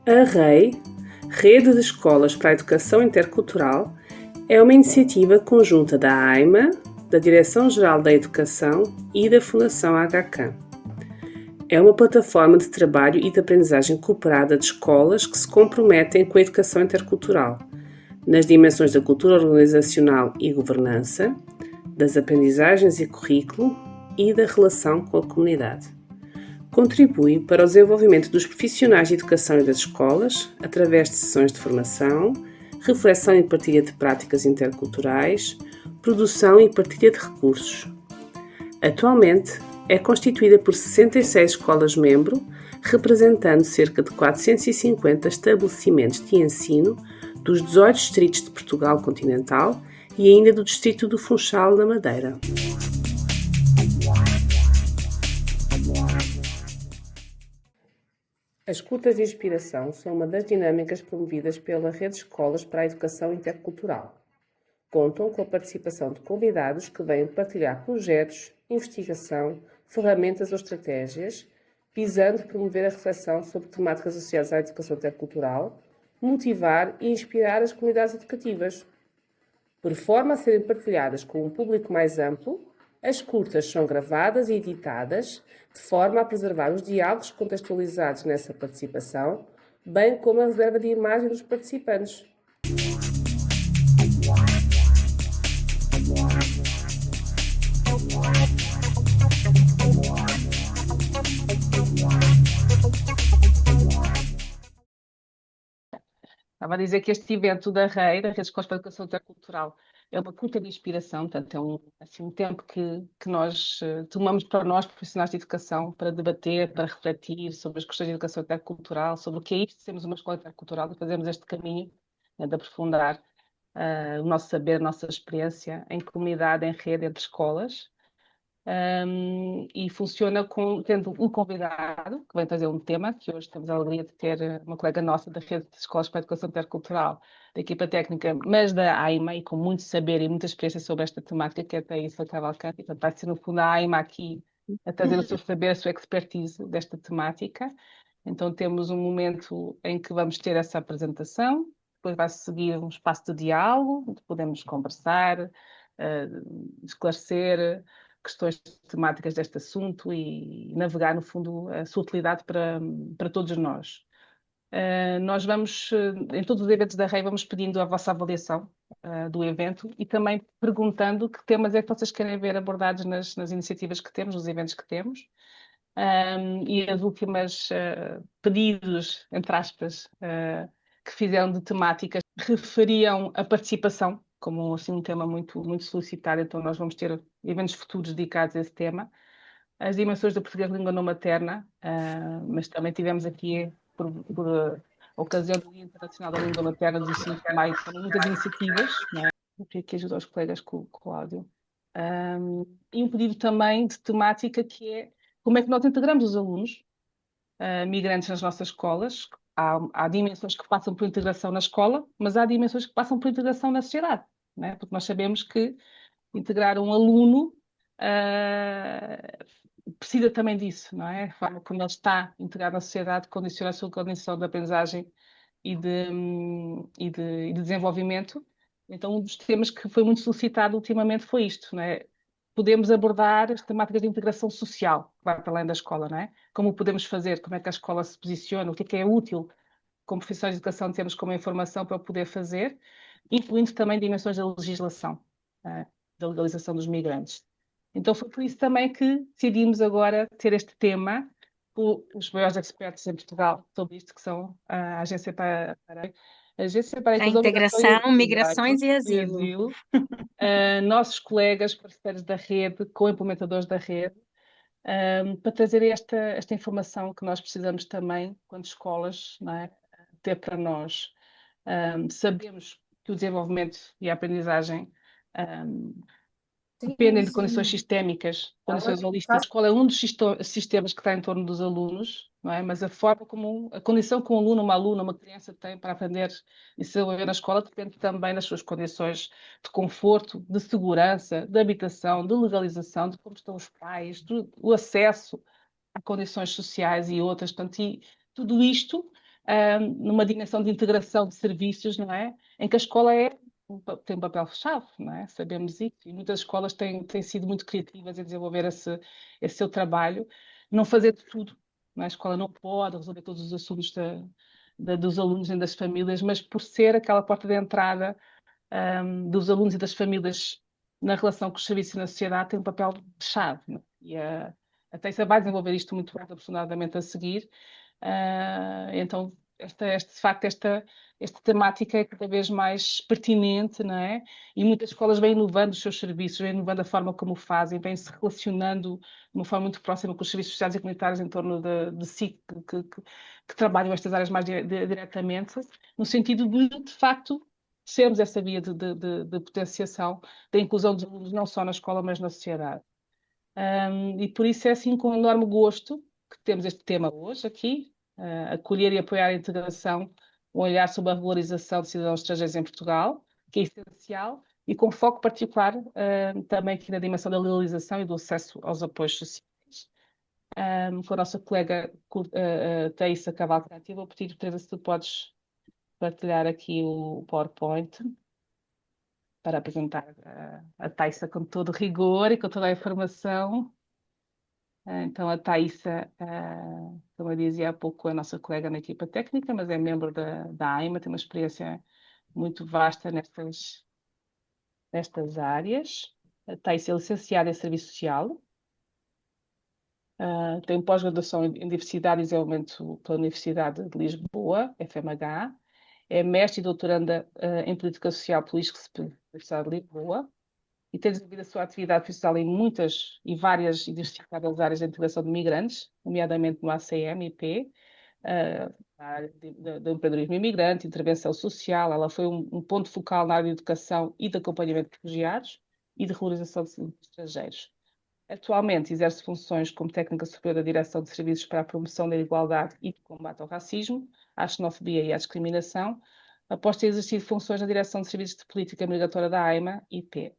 A REI, Rede de Escolas para a Educação Intercultural, é uma iniciativa conjunta da AIMA, da Direção-Geral da Educação e da Fundação HK. É uma plataforma de trabalho e de aprendizagem cooperada de escolas que se comprometem com a educação intercultural, nas dimensões da cultura organizacional e governança, das aprendizagens e currículo e da relação com a comunidade. Contribui para o desenvolvimento dos profissionais de educação e das escolas, através de sessões de formação, reflexão e partilha de práticas interculturais, produção e partilha de recursos. Atualmente, é constituída por 66 escolas-membro, representando cerca de 450 estabelecimentos de ensino dos 18 distritos de Portugal continental e ainda do distrito do Funchal, na Madeira. As curtas de inspiração são uma das dinâmicas promovidas pela Rede de Escolas para a Educação Intercultural. Contam com a participação de convidados que vêm partilhar projetos, investigação, ferramentas ou estratégias, visando promover a reflexão sobre temáticas associadas à educação intercultural, motivar e inspirar as comunidades educativas. Por forma a serem partilhadas com um público mais amplo, as curtas são gravadas e editadas de forma a preservar os diálogos contextualizados nessa participação, bem como a reserva de imagem dos participantes. Estava a dizer que este evento da REI, da Rede de Escolas para a Educação Intercultural, é uma curta de inspiração, portanto é um tempo que nós tomamos para nós, profissionais de educação, para debater, para refletir sobre as questões de educação intercultural, sobre o que é isto de sermos uma escola intercultural, e fazermos este caminho de aprofundar o nosso saber, a nossa experiência em comunidade, em rede, entre escolas. E funciona tendo um convidado que vem trazer um tema, que hoje temos a alegria de ter uma colega nossa da Rede de Escolas para a Educação Intercultural, da equipa técnica, mas da AIMA, e com muito saber e muita experiência sobre esta temática, que é a Thaisa Cavalcante. Portanto, vai ser no fundo a AIMA aqui a trazer o seu saber, a sua expertise desta temática. Então temos um momento em que vamos ter essa apresentação, depois vai seguir um espaço de diálogo, onde podemos conversar, esclarecer questões temáticas deste assunto e navegar, no fundo, a sua utilidade para todos nós. Nós vamos, em todos os eventos da REI, vamos pedindo a vossa avaliação do evento e também perguntando que temas é que vocês querem ver abordados nas iniciativas que temos, nos eventos que temos. E as últimas pedidos, entre aspas, que fizeram de temáticas referiam a participação como assim, um tema muito, muito solicitado, então nós vamos ter eventos futuros dedicados a esse tema. As dimensões do português língua não materna, mas também tivemos aqui, por ocasião do Dia Internacional da Língua Materna, do 5 de maio, foram muitas iniciativas, não é? Eu queria aqui ajudar os colegas com o áudio. E um pedido também de temática que é como é que nós integramos os alunos migrantes nas nossas escolas. Há dimensões que passam por integração na escola, mas há dimensões que passam por integração na sociedade, não é? Porque nós sabemos que integrar um aluno precisa também disso, não é? A forma como ele está integrado na sociedade condiciona a sua condição de aprendizagem e de desenvolvimento. Então, um dos temas que foi muito solicitado ultimamente foi isto, não é? Podemos abordar as temáticas de integração social, que vai para além da escola, não é? Como podemos fazer, como é que a escola se posiciona, o que é útil como professores de educação termos como informação para poder fazer, incluindo também dimensões da legislação, da legalização dos migrantes. Então foi por isso também que decidimos agora ter este tema, os maiores expertos em Portugal sobre isto, que são a Agência para a Integração, Migrações e Asilo. Nossos colegas, parceiros da rede, co-implementadores da rede, para trazer esta informação que nós precisamos também, quando escolas, não é, ter para nós. Sabemos que o desenvolvimento e a aprendizagem dependem de condições sistémicas, condições holísticas. A escola é um dos sistemas que está em torno dos alunos, não é? Mas a forma como, a condição que um aluno, uma aluna, uma criança tem para aprender e se desenvolver na escola depende também das suas condições de conforto, de segurança, de habitação, de legalização, de como estão os pais, do acesso a condições sociais e outras. Portanto, e tudo isto numa dimensão de integração de serviços, não é? Em que a escola tem um papel-chave, não é? Sabemos isso, e muitas escolas têm sido muito criativas em desenvolver esse seu trabalho, não fazer de tudo, não é? A escola não pode resolver todos os assuntos dos alunos nem das famílias, mas por ser aquela porta de entrada, dos alunos e das famílias na relação com os serviços e na sociedade, tem um papel-chave, não é? E a Teissa vai desenvolver isto muito mais aprofundadamente a seguir. Então, de facto, esta temática é cada vez mais pertinente, não é? E muitas escolas vêm inovando os seus serviços, vêm inovando a forma como o fazem, vêm se relacionando de uma forma muito próxima com os serviços sociais e comunitários em torno de si, que trabalham estas áreas mais diretamente, no sentido de facto, sermos essa via de potenciação da inclusão dos alunos, não só na escola, mas na sociedade. E por isso é assim com enorme gosto que temos este tema hoje aqui, acolher e apoiar a integração, um olhar sobre a valorização de cidadãos estrangeiros em Portugal, que é essencial, e com foco particular também aqui na dimensão da legalização e do acesso aos apoios sociais. Com a nossa colega Thaisa Cavalcanti, eu vou pedir, Teresa, se tu podes partilhar aqui o PowerPoint para apresentar a Thaisa com todo rigor e com toda a informação. Então, a Thaisa, como eu dizia há pouco, é a nossa colega na equipa técnica, mas é membro da AIMA, tem uma experiência muito vasta nestas áreas. A Thaisa é licenciada em Serviço Social, tem pós-graduação em Diversidade e Desenvolvimento pela Universidade de Lisboa, FMH, é mestre e doutoranda em Política Social pela ISCSP, Universidade de Lisboa, e tem desenvolvido a sua atividade profissional em muitas e várias e diversificadas áreas de integração de migrantes, nomeadamente no ACM, IP, na área do empreendedorismo imigrante, intervenção social. Ela foi um ponto focal na área de educação e de acompanhamento de refugiados e de regularização de estrangeiros. Atualmente exerce funções como técnica superior da Direção de Serviços para a Promoção da Igualdade e de Combate ao Racismo, à Xenofobia e à Discriminação, após ter exercido funções na Direção de Serviços de Política Migratória da AIMA, IP.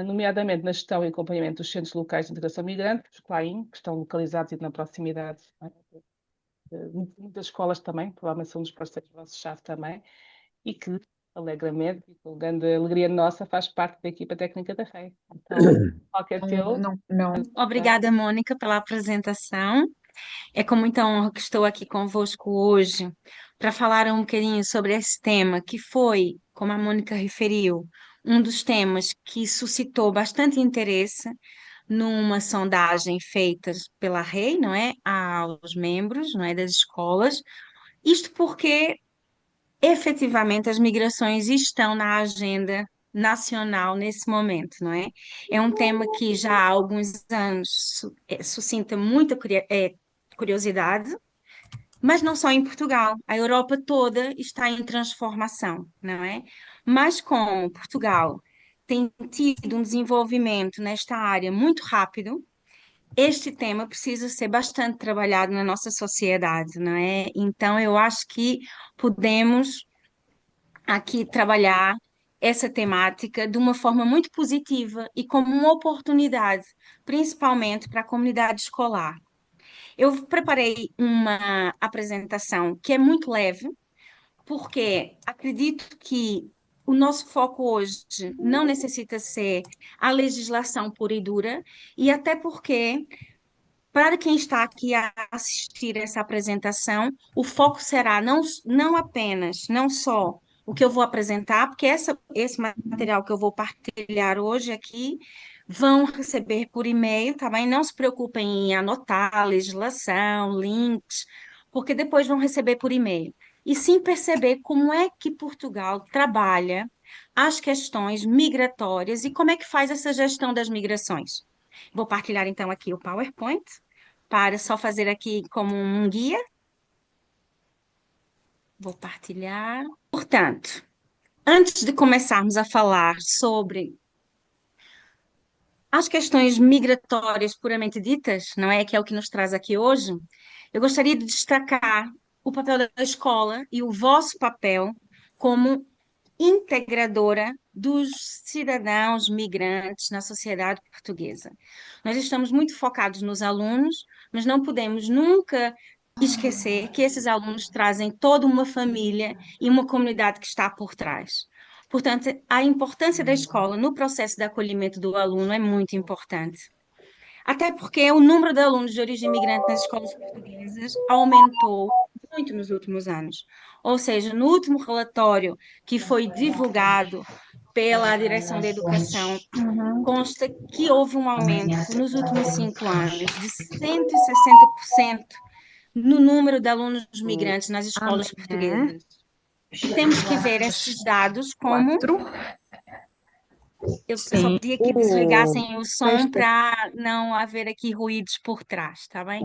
Nomeadamente na gestão e acompanhamento dos Centros Locais de Integração Migrante, os CLAIM, que estão localizados e na proximidade de muitas escolas também, provavelmente são um dos parceiros vossos-chave também, e que, alegremente, e com grande alegria nossa, faz parte da equipa técnica da REI. Então, qualquer teu. Obrigada, Mônica, pela apresentação. É com muita honra que estou aqui convosco hoje para falar um bocadinho sobre esse tema, que foi, como a Mônica referiu, um dos temas que suscitou bastante interesse numa sondagem feita pela REI, não é, aos membros, não é, das escolas. Isto porque, efetivamente, as migrações estão na agenda nacional nesse momento, não é? É um tema que já há alguns anos suscita muita curiosidade, mas não só em Portugal, a Europa toda está em transformação, não é? Mas como Portugal tem tido um desenvolvimento nesta área muito rápido, este tema precisa ser bastante trabalhado na nossa sociedade, não é? Então, eu acho que podemos aqui trabalhar essa temática de uma forma muito positiva e como uma oportunidade, principalmente para a comunidade escolar. Eu preparei uma apresentação que é muito leve, porque acredito que o nosso foco hoje não necessita ser a legislação pura e dura, e até porque, para quem está aqui a assistir essa apresentação, o foco será não apenas, não só o que eu vou apresentar, porque esse material que eu vou partilhar hoje aqui vão receber por e-mail, tá bem? Não se preocupem em anotar a legislação, links, porque depois vão receber por e-mail. E sim perceber como é que Portugal trabalha as questões migratórias e como é que faz essa gestão das migrações. Vou partilhar então aqui o PowerPoint para só fazer aqui como um guia. Vou partilhar. Portanto, antes de começarmos a falar sobre as questões migratórias puramente ditas, não é? Que é o que nos traz aqui hoje, eu gostaria de destacar o papel da escola e o vosso papel como integradora dos cidadãos migrantes na sociedade portuguesa. Nós estamos muito focados nos alunos, mas não podemos nunca esquecer que esses alunos trazem toda uma família e uma comunidade que está por trás. Portanto, a importância da escola no processo de acolhimento do aluno é muito importante. Até porque o número de alunos de origem imigrante nas escolas portuguesas aumentou muito nos últimos anos. Ou seja, no último relatório que foi divulgado pela Direção da Educação, consta que houve um aumento nos últimos 5 anos de 160% no número de alunos migrantes nas escolas Amanhã, portuguesas. E temos que ver esses dados como. 4, Eu só sim, pedi aqui que o desligassem o som texto. para não haver aqui ruídos por trás, tá bem?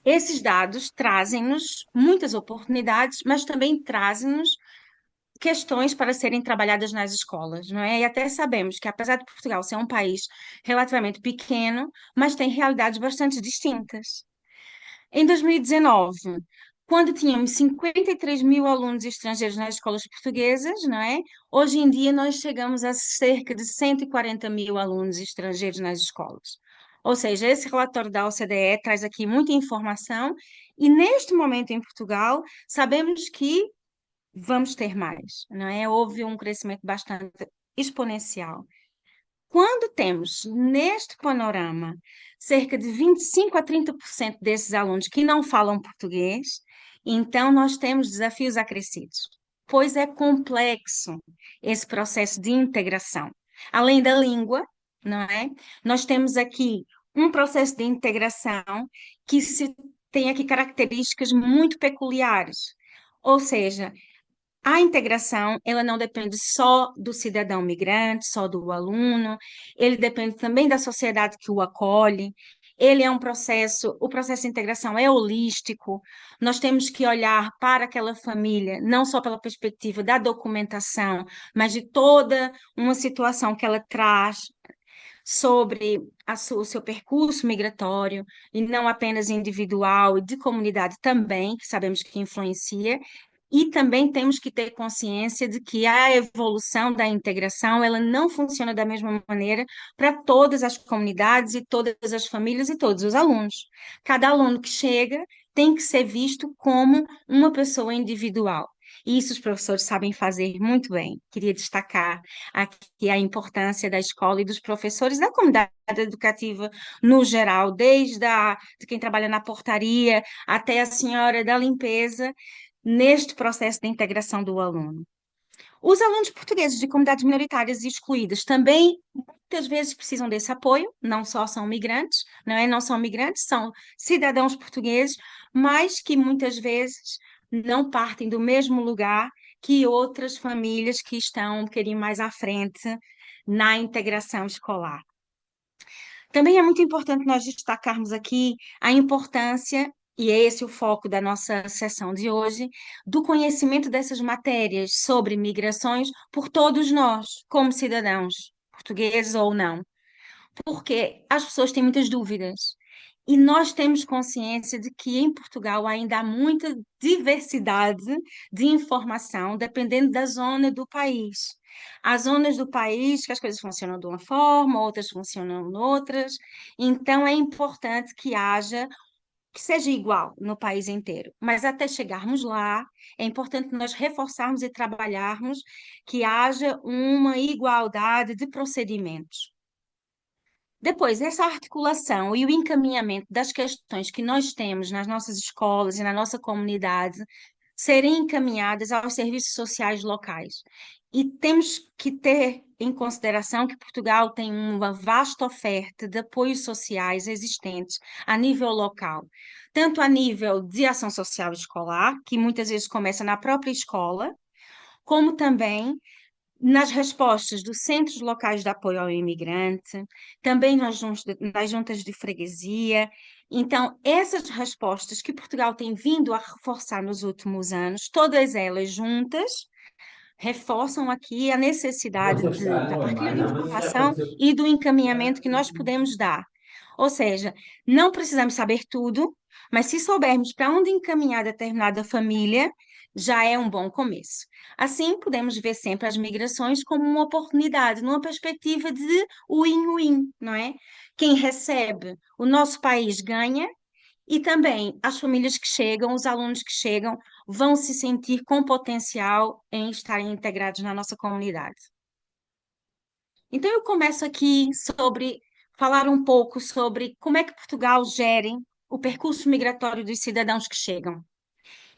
Esses dados trazem-nos muitas oportunidades, mas também trazem-nos questões para serem trabalhadas nas escolas, não é? E até sabemos que, apesar de Portugal ser um país relativamente pequeno, mas tem realidades bastante distintas. Em 2019, quando tínhamos 53 mil alunos estrangeiros nas escolas portuguesas, não é? Hoje em dia nós chegamos a cerca de 140 mil alunos estrangeiros nas escolas. Ou seja, esse relatório da OCDE traz aqui muita informação e neste momento em Portugal sabemos que vamos ter mais, não é? Houve um crescimento bastante exponencial. Quando temos neste panorama cerca de 25 a 30% desses alunos que não falam português, então nós temos desafios acrescidos, pois é complexo esse processo de integração. Além da língua, não é? Nós temos aqui um processo de integração que tem aqui características muito peculiares. Ou seja, a integração, ela não depende só do cidadão migrante, só do aluno, ele depende também da sociedade que o acolhe. Ele é um processo, o processo de integração é holístico. Nós temos que olhar para aquela família, não só pela perspectiva da documentação, mas de toda uma situação que ela traz sobre o seu percurso migratório, e não apenas individual e de comunidade também, que sabemos que influencia, e também temos que ter consciência de que a evolução da integração, ela não funciona da mesma maneira para todas as comunidades e todas as famílias e todos os alunos. Cada aluno que chega tem que ser visto como uma pessoa individual. E isso os professores sabem fazer muito bem. Queria destacar aqui a importância da escola e dos professores da comunidade educativa no geral, de quem trabalha na portaria até a senhora da limpeza, neste processo de integração do aluno. Os alunos portugueses de comunidades minoritárias e excluídas também muitas vezes precisam desse apoio, não só são migrantes, não é? Não são migrantes, são cidadãos portugueses, mas que muitas vezes não partem do mesmo lugar que outras famílias que estão um bocadinho mais à frente na integração escolar. Também é muito importante nós destacarmos aqui a importância, e é esse o foco da nossa sessão de hoje, do conhecimento dessas matérias sobre migrações por todos nós, como cidadãos, portugueses ou não, porque as pessoas têm muitas dúvidas. E nós temos consciência de que em Portugal ainda há muita diversidade de informação, dependendo da zona do país. Há zonas do país que as coisas funcionam de uma forma, outras funcionam de outras. Então é importante que seja igual no país inteiro. Mas até chegarmos lá, é importante nós reforçarmos e trabalharmos que haja uma igualdade de procedimentos. Depois, essa articulação e o encaminhamento das questões que nós temos nas nossas escolas e na nossa comunidade serem encaminhadas aos serviços sociais locais. E temos que ter em consideração que Portugal tem uma vasta oferta de apoios sociais existentes a nível local, tanto a nível de ação social escolar, que muitas vezes começa na própria escola, como também nas respostas dos centros locais de apoio ao imigrante, também nas juntas de freguesia. Então, essas respostas que Portugal tem vindo a reforçar nos últimos anos, todas elas juntas, reforçam aqui a necessidade da partilha de informação e do encaminhamento que nós podemos dar. Ou seja, não precisamos saber tudo, mas se soubermos para onde encaminhar determinada família, já é um bom começo. Assim, podemos ver sempre as migrações como uma oportunidade, numa perspectiva de win-win, não é? Quem recebe, o nosso país ganha, E também as famílias que chegam, os alunos que chegam, vão se sentir com potencial em estarem integrados na nossa comunidade. Então, eu começo aqui sobre falar um pouco sobre como é que Portugal gere o percurso migratório dos cidadãos que chegam.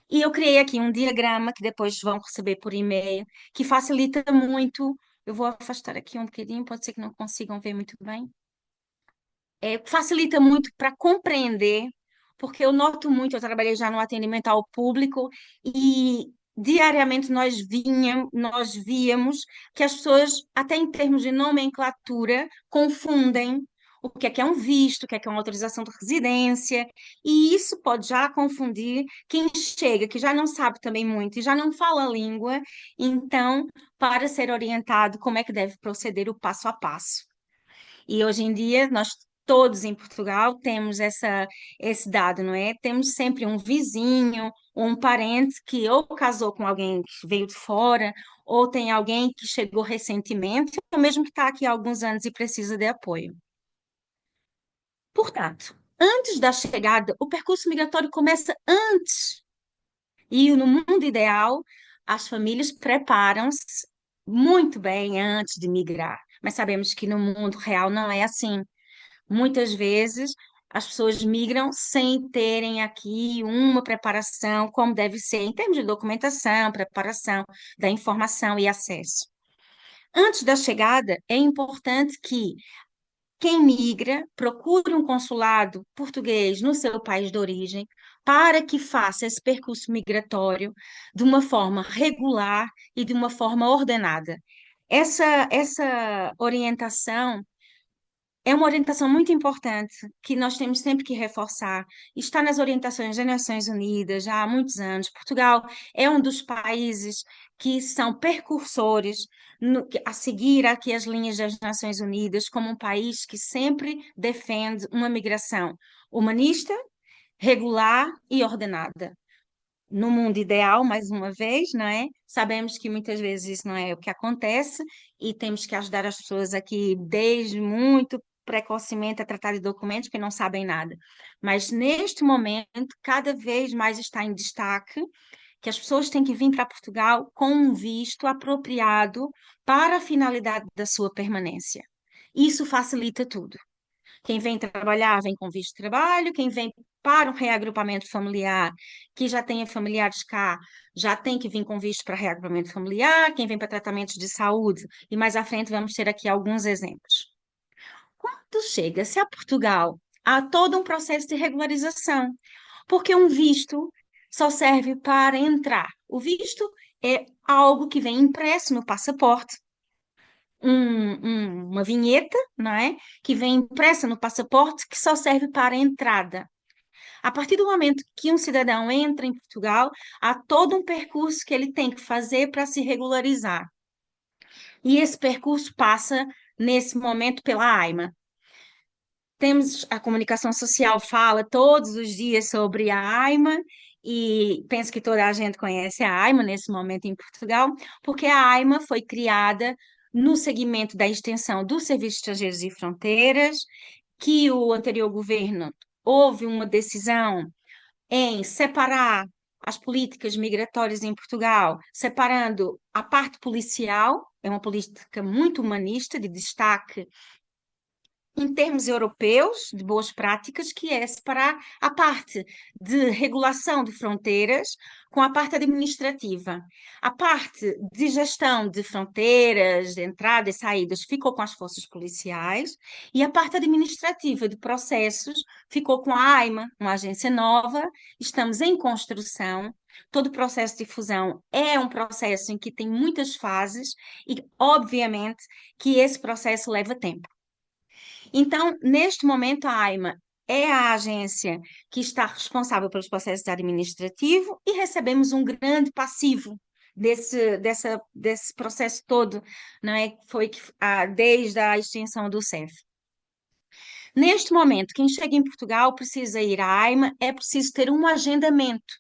E eu criei aqui um diagrama que depois vão receber por e-mail, que facilita muito. Eu vou afastar aqui um bocadinho, pode ser que não consigam ver muito bem. Facilita muito para compreender, porque eu noto muito, eu trabalhei já no atendimento ao público e diariamente nós víamos que as pessoas, até em termos de nomenclatura, confundem o que é um visto, o que é uma autorização de residência, e isso pode já confundir quem chega, que já não sabe também muito e já não fala a língua, então, para ser orientado como é que deve proceder o passo a passo. E hoje em dia, nós todos em Portugal temos esse dado, não é? Temos sempre um vizinho ou um parente que ou casou com alguém que veio de fora, ou tem alguém que chegou recentemente, ou mesmo que está aqui há alguns anos e precisa de apoio. Portanto, antes da chegada, o percurso migratório começa antes. E no mundo ideal, as famílias preparam-se muito bem antes de migrar. Mas sabemos que no mundo real não é assim. Muitas vezes as pessoas migram sem terem aqui uma preparação como deve ser em termos de documentação, preparação da informação e acesso. Antes da chegada, é importante que quem migra procure um consulado português no seu país de origem para que faça esse percurso migratório de uma forma regular e de uma forma ordenada. Essa orientação é uma orientação muito importante que nós temos sempre que reforçar. Está nas orientações das Nações Unidas já há muitos anos. Portugal é um dos países que são precursores a seguir aqui as linhas das Nações Unidas como um país que sempre defende uma migração humanista, regular e ordenada. No mundo ideal, mais uma vez, não é? Sabemos que muitas vezes isso não é o que acontece e temos que ajudar as pessoas aqui desde muito precocemente a tratar de documentos que não sabem nada. Mas neste momento, cada vez mais está em destaque que as pessoas têm que vir para Portugal com um visto apropriado para a finalidade da sua permanência. Isso facilita tudo. Quem vem trabalhar vem com visto de trabalho, quem vem para um reagrupamento familiar, que já tenha familiares cá, já tem que vir com visto para reagrupamento familiar, quem vem para tratamentos de saúde, e mais à frente vamos ter aqui alguns exemplos. Quando chega-se a Portugal, há todo um processo de regularização, porque um visto só serve para entrar. O visto é algo que vem impresso no passaporte, uma vinheta, não é? Que vem impressa no passaporte que só serve para a entrada. A partir do momento que um cidadão entra em Portugal, há todo um percurso que ele tem que fazer para se regularizar. E esse percurso passa, nesse momento, pela AIMA. Temos a comunicação social fala todos os dias sobre a AIMA, e penso que toda a gente conhece a AIMA nesse momento em Portugal, porque a AIMA foi criada no segmento da extensão do Serviço de Estrangeiros e Fronteiras, que o anterior governo houve uma decisão em separar as políticas migratórias em Portugal, separando a parte policial, é uma política muito humanista, de destaque em termos europeus, de boas práticas, que é separar a parte de regulação de fronteiras com a parte administrativa. A parte de gestão de fronteiras, de entrada e saídas, ficou com as forças policiais, e a parte administrativa de processos ficou com a AIMA, uma agência nova, estamos em construção. Todo o processo de fusão é um processo em que tem muitas fases e, obviamente, que esse processo leva tempo. Então, neste momento, a AIMA é a agência que está responsável pelos processos administrativos e recebemos um grande passivo desse processo todo, não é? Desde a extinção do CEF. Neste momento, quem chega em Portugal precisa ir à AIMA, é preciso ter um agendamento.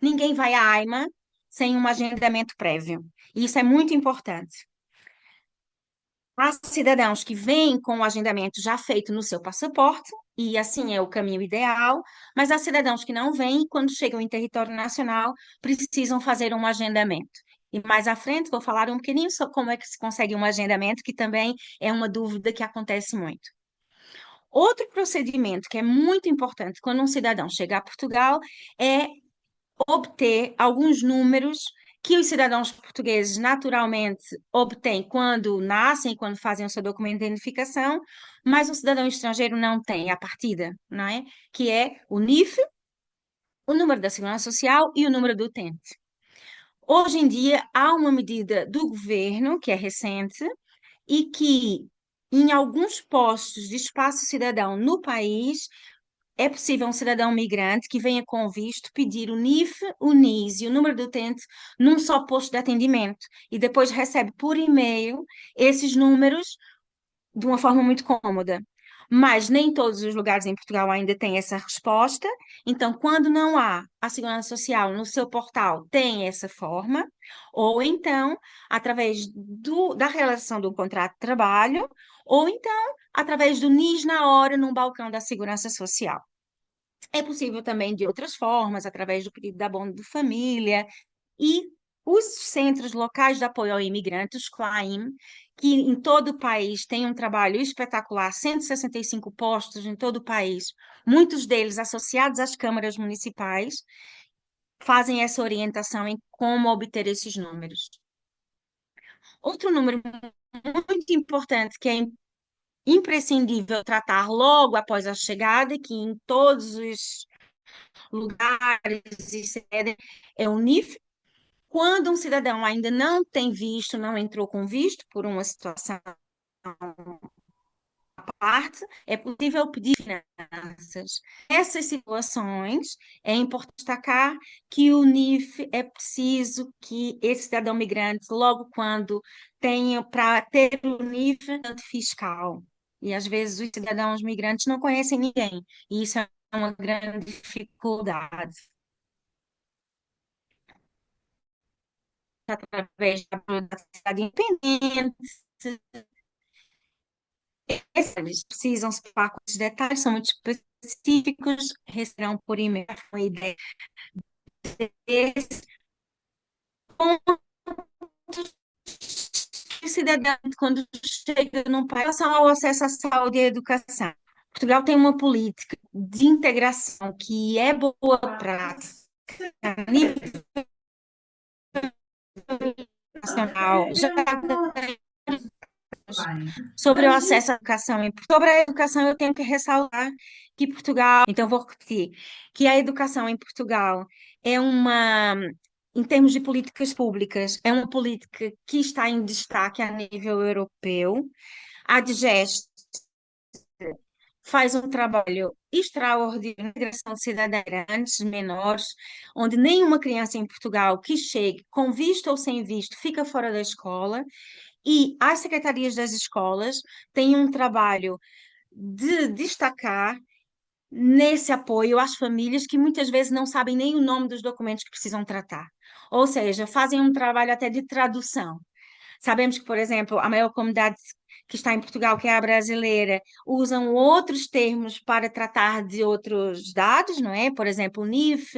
Ninguém vai à AIMA sem um agendamento prévio. E isso é muito importante. Há cidadãos que vêm com o agendamento já feito no seu passaporte, e assim é o caminho ideal, mas há cidadãos que não vêm e, quando chegam em território nacional, precisam fazer um agendamento. E mais à frente vou falar um bocadinho sobre como é que se consegue um agendamento, que também é uma dúvida que acontece muito. Outro procedimento que é muito importante quando um cidadão chega a Portugal é obter alguns números que os cidadãos portugueses naturalmente obtêm quando nascem, quando fazem o seu documento de identificação, mas um cidadão estrangeiro não tem à partida, não é? Que é o NIF, o número da Segurança Social e o número do utente. Hoje em dia há uma medida do governo, que é recente, e que em alguns postos de espaço cidadão no país é possível um cidadão migrante que venha com visto pedir o NIF, o NIS e o número do utente num só posto de atendimento e depois recebe por e-mail esses números de uma forma muito cômoda. Mas nem todos os lugares em Portugal ainda têm essa resposta. Então, quando não há a Segurança Social no seu portal, tem essa forma, ou então, através da realização do contrato de trabalho, ou então, através do NIS na hora, num balcão da Segurança Social. É possível também de outras formas, através do pedido de abono de família e os centros locais de apoio ao imigrante, os CLAIM, que em todo o país têm um trabalho espetacular, 165 postos em todo o país, muitos deles associados às câmaras municipais, fazem essa orientação em como obter esses números. Outro número muito importante que é imprescindível tratar logo após a chegada, que em todos os lugares e sede é o NIF. Quando um cidadão ainda não tem visto, não entrou com visto por uma situação à parte, é possível pedir finanças. Nessas situações, é importante destacar que o NIF é preciso que esse cidadão migrante, logo quando tenha para ter o NIF fiscal. E às vezes os cidadãos migrantes não conhecem ninguém, e isso é uma grande dificuldade. Através da cidade independente. Eles precisam se preocupar com esses detalhes, são muito específicos, receberão por e-mail uma ideia desse ponto. O cidadão, quando chega num país, em relação ao acesso à saúde e à educação. Portugal tem uma política de integração que é boa prática a nível nacional, já sobre o acesso à educação. Sobre a educação, eu tenho que ressaltar que Portugal, então vou repetir, que a educação em Portugal é em termos de políticas públicas, é uma política que está em destaque a nível europeu. A DGEST faz um trabalho extraordinário de integração de cidadãos menores, onde nenhuma criança em Portugal que chegue com visto ou sem visto fica fora da escola. E as secretarias das escolas têm um trabalho de destacar nesse apoio às famílias que muitas vezes não sabem nem o nome dos documentos que precisam tratar. Ou seja, fazem um trabalho até de tradução. Sabemos que, por exemplo, a maior comunidade que está em Portugal, que é a brasileira, usam outros termos para tratar de outros dados, não é? Por exemplo, o NIF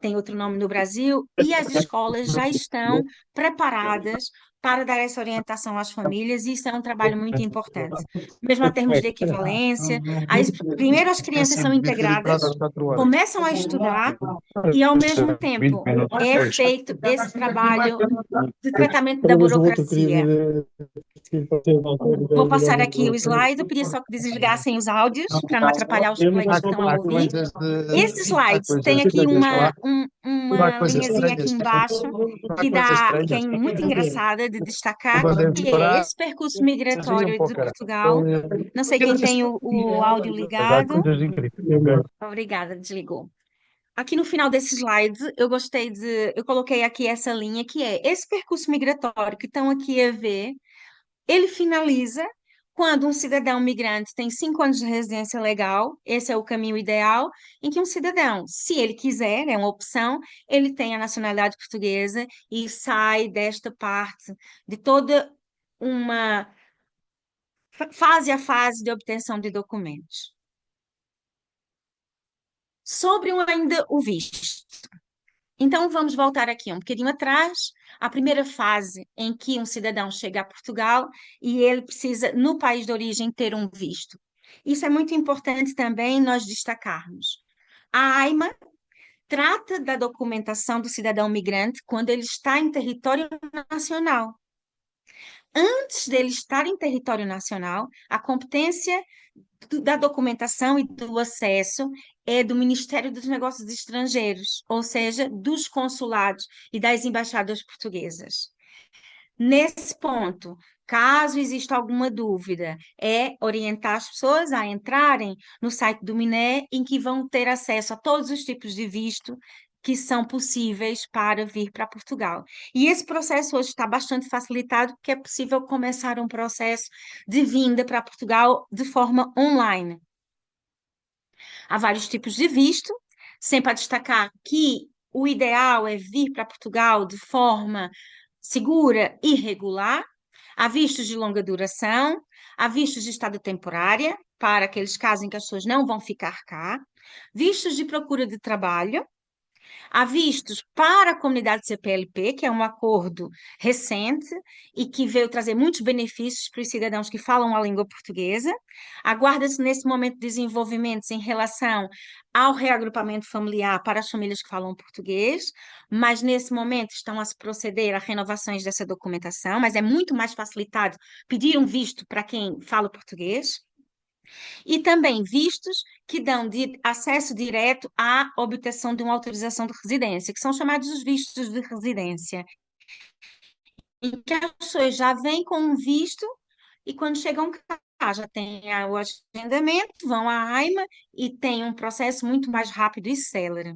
tem outro nome no Brasil, e as escolas já estão preparadas para dar essa orientação às famílias, e isso é um trabalho muito importante. Mesmo a termos de equivalência, primeiro as crianças são integradas, começam a estudar, e ao mesmo tempo é feito esse trabalho de tratamento da burocracia. Vou passar aqui o slide, eu pedia só que desligassem os áudios para não atrapalhar os colegas que estão a ouvir. Esse slide tem aqui uma linhazinha aqui embaixo que é muito engraçada de destacar, que é esse percurso migratório de Portugal. Não sei quem tem o áudio ligado. Obrigada, desligou. Aqui no final desse slide, eu coloquei aqui essa linha que é esse percurso migratório que estão aqui a ver, ele finaliza quando um cidadão migrante tem 5 anos de residência legal, esse é o caminho ideal, em que um cidadão, se ele quiser, é uma opção, ele tem a nacionalidade portuguesa e sai desta parte de toda uma fase a fase de obtenção de documentos. Sobre ainda o visto. Então, vamos voltar aqui um bocadinho atrás, à primeira fase em que um cidadão chega a Portugal e ele precisa, no país de origem, ter um visto. Isso é muito importante também nós destacarmos. A AIMA trata da documentação do cidadão migrante quando ele está em território nacional. Antes dele estar em território nacional, a competência da documentação e do acesso é do Ministério dos Negócios Estrangeiros, ou seja, dos consulados e das embaixadas portuguesas. Nesse ponto, caso exista alguma dúvida, é orientar as pessoas a entrarem no site do MINE, em que vão ter acesso a todos os tipos de visto que são possíveis para vir para Portugal. E esse processo hoje está bastante facilitado, porque é possível começar um processo de vinda para Portugal de forma online. Há vários tipos de visto, sempre a destacar que o ideal é vir para Portugal de forma segura e regular. Há vistos de longa duração, há vistos de estado temporária, para aqueles casos em que as pessoas não vão ficar cá, vistos de procura de trabalho, há vistos para a comunidade CPLP, que é um acordo recente e que veio trazer muitos benefícios para os cidadãos que falam a língua portuguesa. Aguarda-se nesse momento desenvolvimentos em relação ao reagrupamento familiar para as famílias que falam português, mas nesse momento estão a se proceder a renovações dessa documentação, mas é muito mais facilitado pedir um visto para quem fala português. E também vistos que dão acesso direto à obtenção de uma autorização de residência, que são chamados os vistos de residência, em que as pessoas já vêm com um visto e quando chegam cá já têm o agendamento, vão à AIMA e têm um processo muito mais rápido e célere.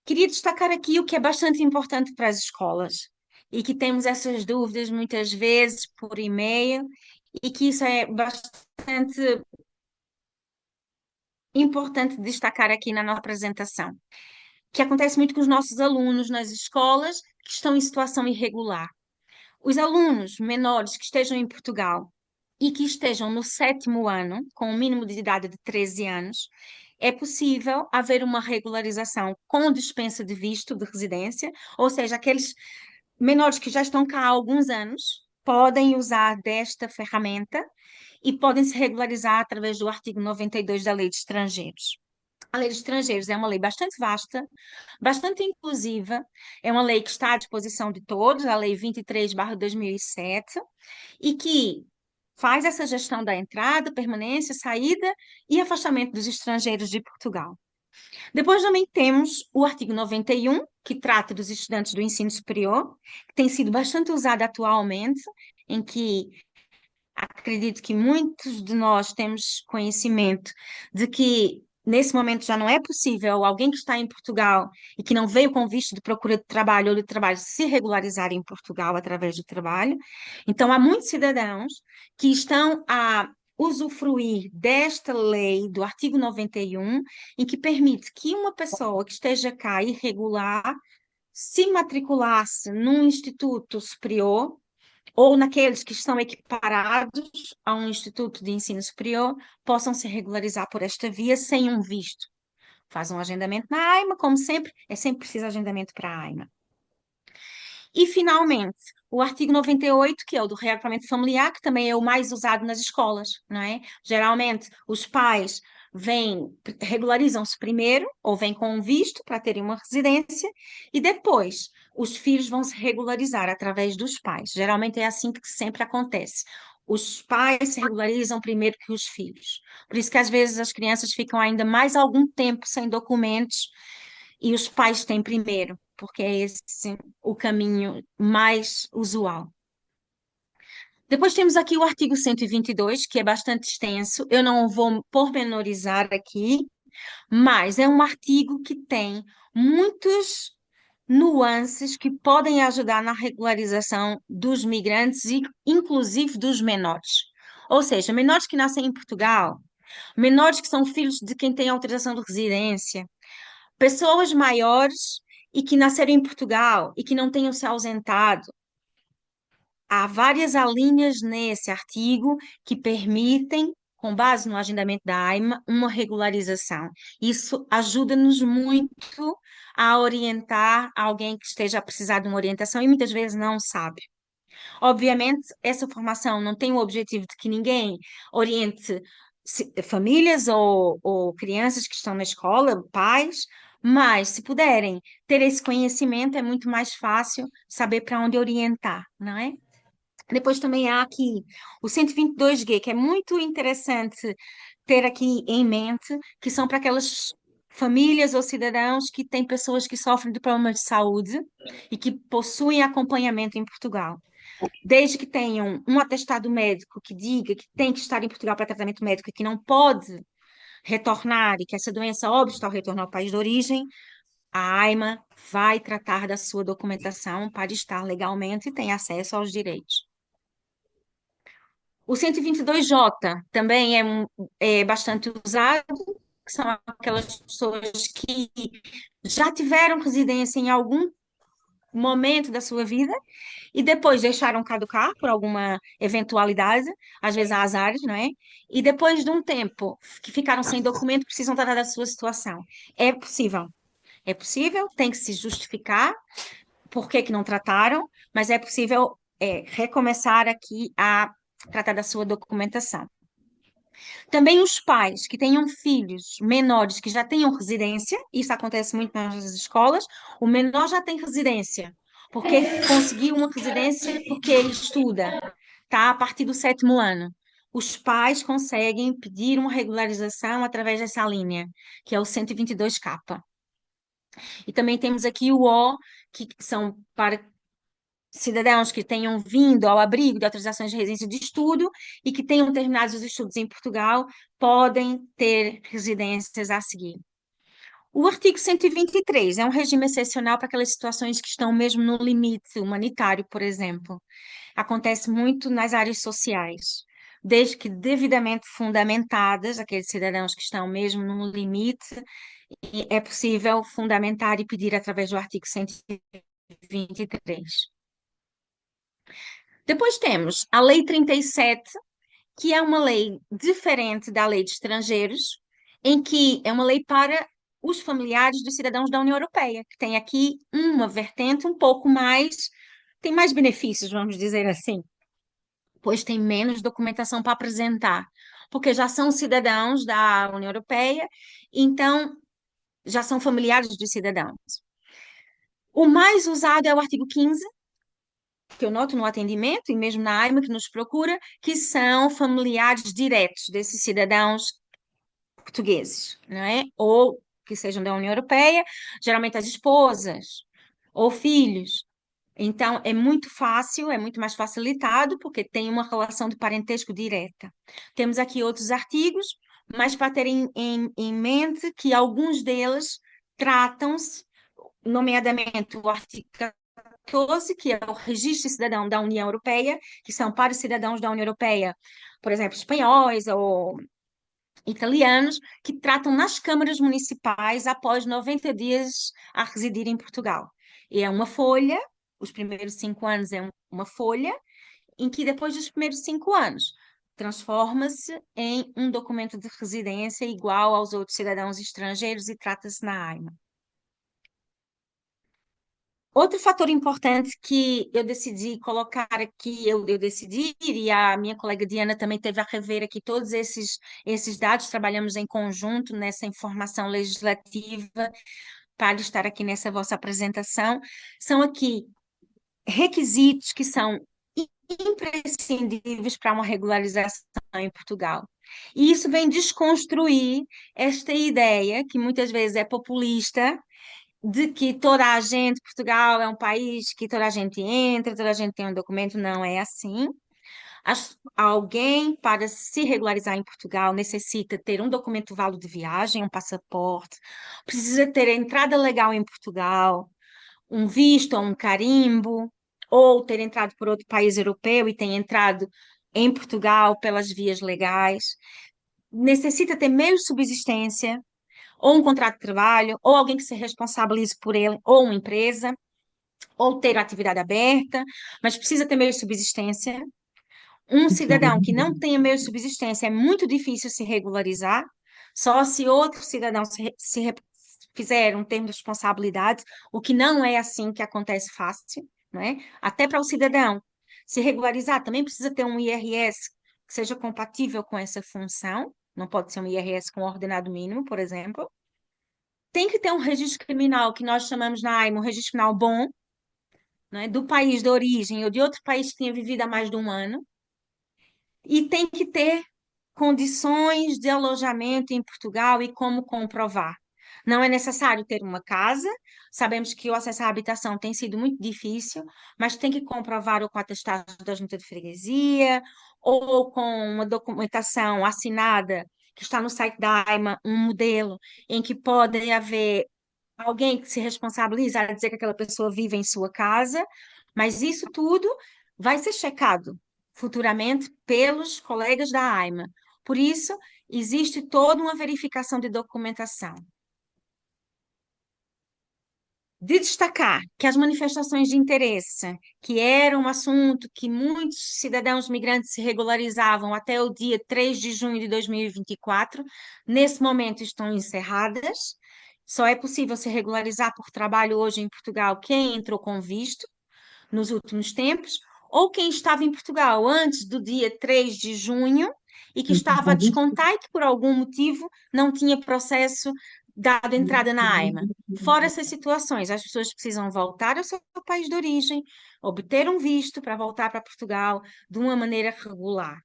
Queria destacar aqui o que é bastante importante para as escolas e que temos essas dúvidas muitas vezes por e-mail e que isso é bastante importante destacar aqui na nossa apresentação, que acontece muito com os nossos alunos nas escolas que estão em situação irregular. Os alunos menores que estejam em Portugal e que estejam no 7º ano, com um mínimo de idade de 13 anos, é possível haver uma regularização com dispensa de visto de residência, ou seja, aqueles menores que já estão cá há alguns anos podem usar desta ferramenta e podem se regularizar através do artigo 92 da Lei de Estrangeiros. A Lei de Estrangeiros é uma lei bastante vasta, bastante inclusiva, é uma lei que está à disposição de todos, a Lei 23/2007, e que faz essa gestão da entrada, permanência, saída e afastamento dos estrangeiros de Portugal. Depois também temos o artigo 91, que trata dos estudantes do ensino superior, que tem sido bastante usado atualmente, em que acredito que muitos de nós temos conhecimento de que nesse momento já não é possível alguém que está em Portugal e que não veio com visto de procura de trabalho ou de trabalho se regularizar em Portugal através do trabalho. Então, há muitos cidadãos que estão a usufruir desta lei do artigo 91, em que permite que uma pessoa que esteja cá irregular se matriculasse num instituto superior ou naqueles que estão equiparados a um instituto de ensino superior, possam se regularizar por esta via sem um visto. Faz um agendamento na AIMA, como sempre, é sempre preciso agendamento para a AIMA. E, finalmente, o artigo 98, que é o do reagrupamento familiar, que também é o mais usado nas escolas, não é? Geralmente, os pais regularizam-se primeiro, ou vêm com um visto para terem uma residência, e depois os filhos vão se regularizar através dos pais. Geralmente é assim que sempre acontece. Os pais se regularizam primeiro que os filhos. Por isso que às vezes as crianças ficam ainda mais algum tempo sem documentos e os pais têm primeiro, porque é esse o caminho mais usual. Depois temos aqui o artigo 122, que é bastante extenso, eu não vou pormenorizar aqui, mas é um artigo que tem muitas nuances que podem ajudar na regularização dos migrantes e, inclusive, dos menores. Ou seja, menores que nascem em Portugal, menores que são filhos de quem tem autorização de residência, pessoas maiores e que nasceram em Portugal e que não tenham se ausentado. há várias alíneas nesse artigo que permitem, com base no agendamento da AIMA, uma regularização. Isso ajuda-nos muito a orientar alguém que esteja a precisar de uma orientação e muitas vezes não sabe. Obviamente, essa formação não tem o objetivo de que ninguém oriente famílias ou crianças que estão na escola, pais, mas se puderem ter esse conhecimento, é muito mais fácil saber para onde orientar, não é? Depois também há aqui o 122G, que é muito interessante ter aqui em mente, que são para aquelas famílias ou cidadãos que têm pessoas que sofrem de problemas de saúde e que possuem acompanhamento em Portugal. Desde que tenham um atestado médico que diga que tem que estar em Portugal para tratamento médico e que não pode retornar e que essa doença obsta ao retorno ao país de origem, a AIMA vai tratar da sua documentação para estar legalmente e tem acesso aos direitos. O 122J também é bastante usado, que são aquelas pessoas que já tiveram residência em algum momento da sua vida e depois deixaram caducar por alguma eventualidade, às vezes há azares, não é? E depois de um tempo que ficaram sem documento, precisam tratar da sua situação. É possível, tem que se justificar por que que não trataram, mas é possível recomeçar aqui a tratar da sua documentação. Também os pais que tenham filhos menores que já tenham residência, isso acontece muito nas escolas, o menor já tem residência, porque conseguiu uma residência porque ele estuda, tá? A partir do 7º ano. Os pais conseguem pedir uma regularização através dessa linha, que é o 122K. E também temos aqui o O, que são para cidadãos que tenham vindo ao abrigo de autorizações de residência de estudo e que tenham terminado os estudos em Portugal, podem ter residências a seguir. O artigo 123 é um regime excepcional para aquelas situações que estão mesmo no limite humanitário, por exemplo. Acontece muito nas áreas sociais. Desde que devidamente fundamentadas, aqueles cidadãos que estão mesmo no limite, é possível fundamentar e pedir através do artigo 123. Depois temos a Lei 37, que é uma lei diferente da Lei de Estrangeiros, em que é uma lei para os familiares dos cidadãos da União Europeia, que tem aqui uma vertente um pouco mais, tem mais benefícios, vamos dizer assim, pois tem menos documentação para apresentar, porque já são cidadãos da União Europeia, então já são familiares dos cidadãos. O mais usado é o artigo 15, que eu noto no atendimento e mesmo na AIMA que nos procura, que são familiares diretos desses cidadãos portugueses, não é? Ou que sejam da União Europeia, geralmente as esposas ou filhos. Então, é muito fácil, é muito mais facilitado, porque tem uma relação de parentesco direta. Temos aqui outros artigos, mas para terem em mente que alguns deles tratam-se, nomeadamente o artigo 14, que é o Registro Cidadão da União Europeia, que são para os cidadãos da União Europeia, por exemplo, espanhóis ou italianos, que tratam nas câmaras municipais após 90 dias a residir em Portugal. E é uma folha, os primeiros 5 anos é uma folha, em que depois dos primeiros 5 anos transforma-se em um documento de residência igual aos outros cidadãos estrangeiros e trata-se na AIMA. Outro fator importante que eu decidi colocar aqui, eu decidi, e a minha colega Diana também teve a rever aqui todos esses dados, trabalhamos em conjunto nessa informação legislativa para estar aqui nessa vossa apresentação, são aqui requisitos que são imprescindíveis para uma regularização em Portugal. E isso vem desconstruir esta ideia, que muitas vezes é populista, de que toda a gente, Portugal é um país que toda a gente entra, toda a gente tem um documento, não é assim. Alguém, para se regularizar em Portugal, necessita ter um documento válido de viagem, um passaporte, precisa ter entrada legal em Portugal, um visto ou um carimbo, ou ter entrado por outro país europeu e tem entrado em Portugal pelas vias legais. Necessita ter meio de subsistência, ou um contrato de trabalho, ou alguém que se responsabilize por ele, ou uma empresa. ou ter atividade aberta, mas precisa ter meio de subsistência. Um cidadão que não tenha meio de subsistência é muito difícil se regularizar, só se outro cidadão fizer um termo de responsabilidade, o que não é assim que acontece fácil, não é? Até para o cidadão se regularizar, também precisa ter um IRS que seja compatível com essa função, não pode ser um IRS com ordenado mínimo, por exemplo. Tem que ter um registro criminal que nós chamamos na AIMA um registro criminal bom, não é? Do país de origem ou de outro país que tenha vivido há mais de um ano, e tem que ter condições de alojamento em Portugal e como comprovar. Não é necessário ter uma casa, sabemos que o acesso à habitação tem sido muito difícil, mas tem que comprovar ou com atestado da Junta de Freguesia ou com uma documentação assinada que está no site da AIMA, um modelo em que pode haver alguém que se responsabiliza a dizer que aquela pessoa vive em sua casa, mas isso tudo vai ser checado futuramente pelos colegas da AIMA. Por isso, existe toda uma verificação de documentação. De destacar que as manifestações de interesse, que era um assunto que muitos cidadãos migrantes se regularizavam até o dia 3 de junho de 2024, nesse momento estão encerradas. Só é possível se regularizar por trabalho hoje em Portugal quem entrou com visto nos últimos tempos, ou quem estava em Portugal antes do dia 3 de junho e que estava a descontar e que por algum motivo não tinha processo dado entrada na AIMA. Fora essas situações, as pessoas precisam voltar ao seu país de origem, obter um visto para voltar para Portugal de uma maneira regular.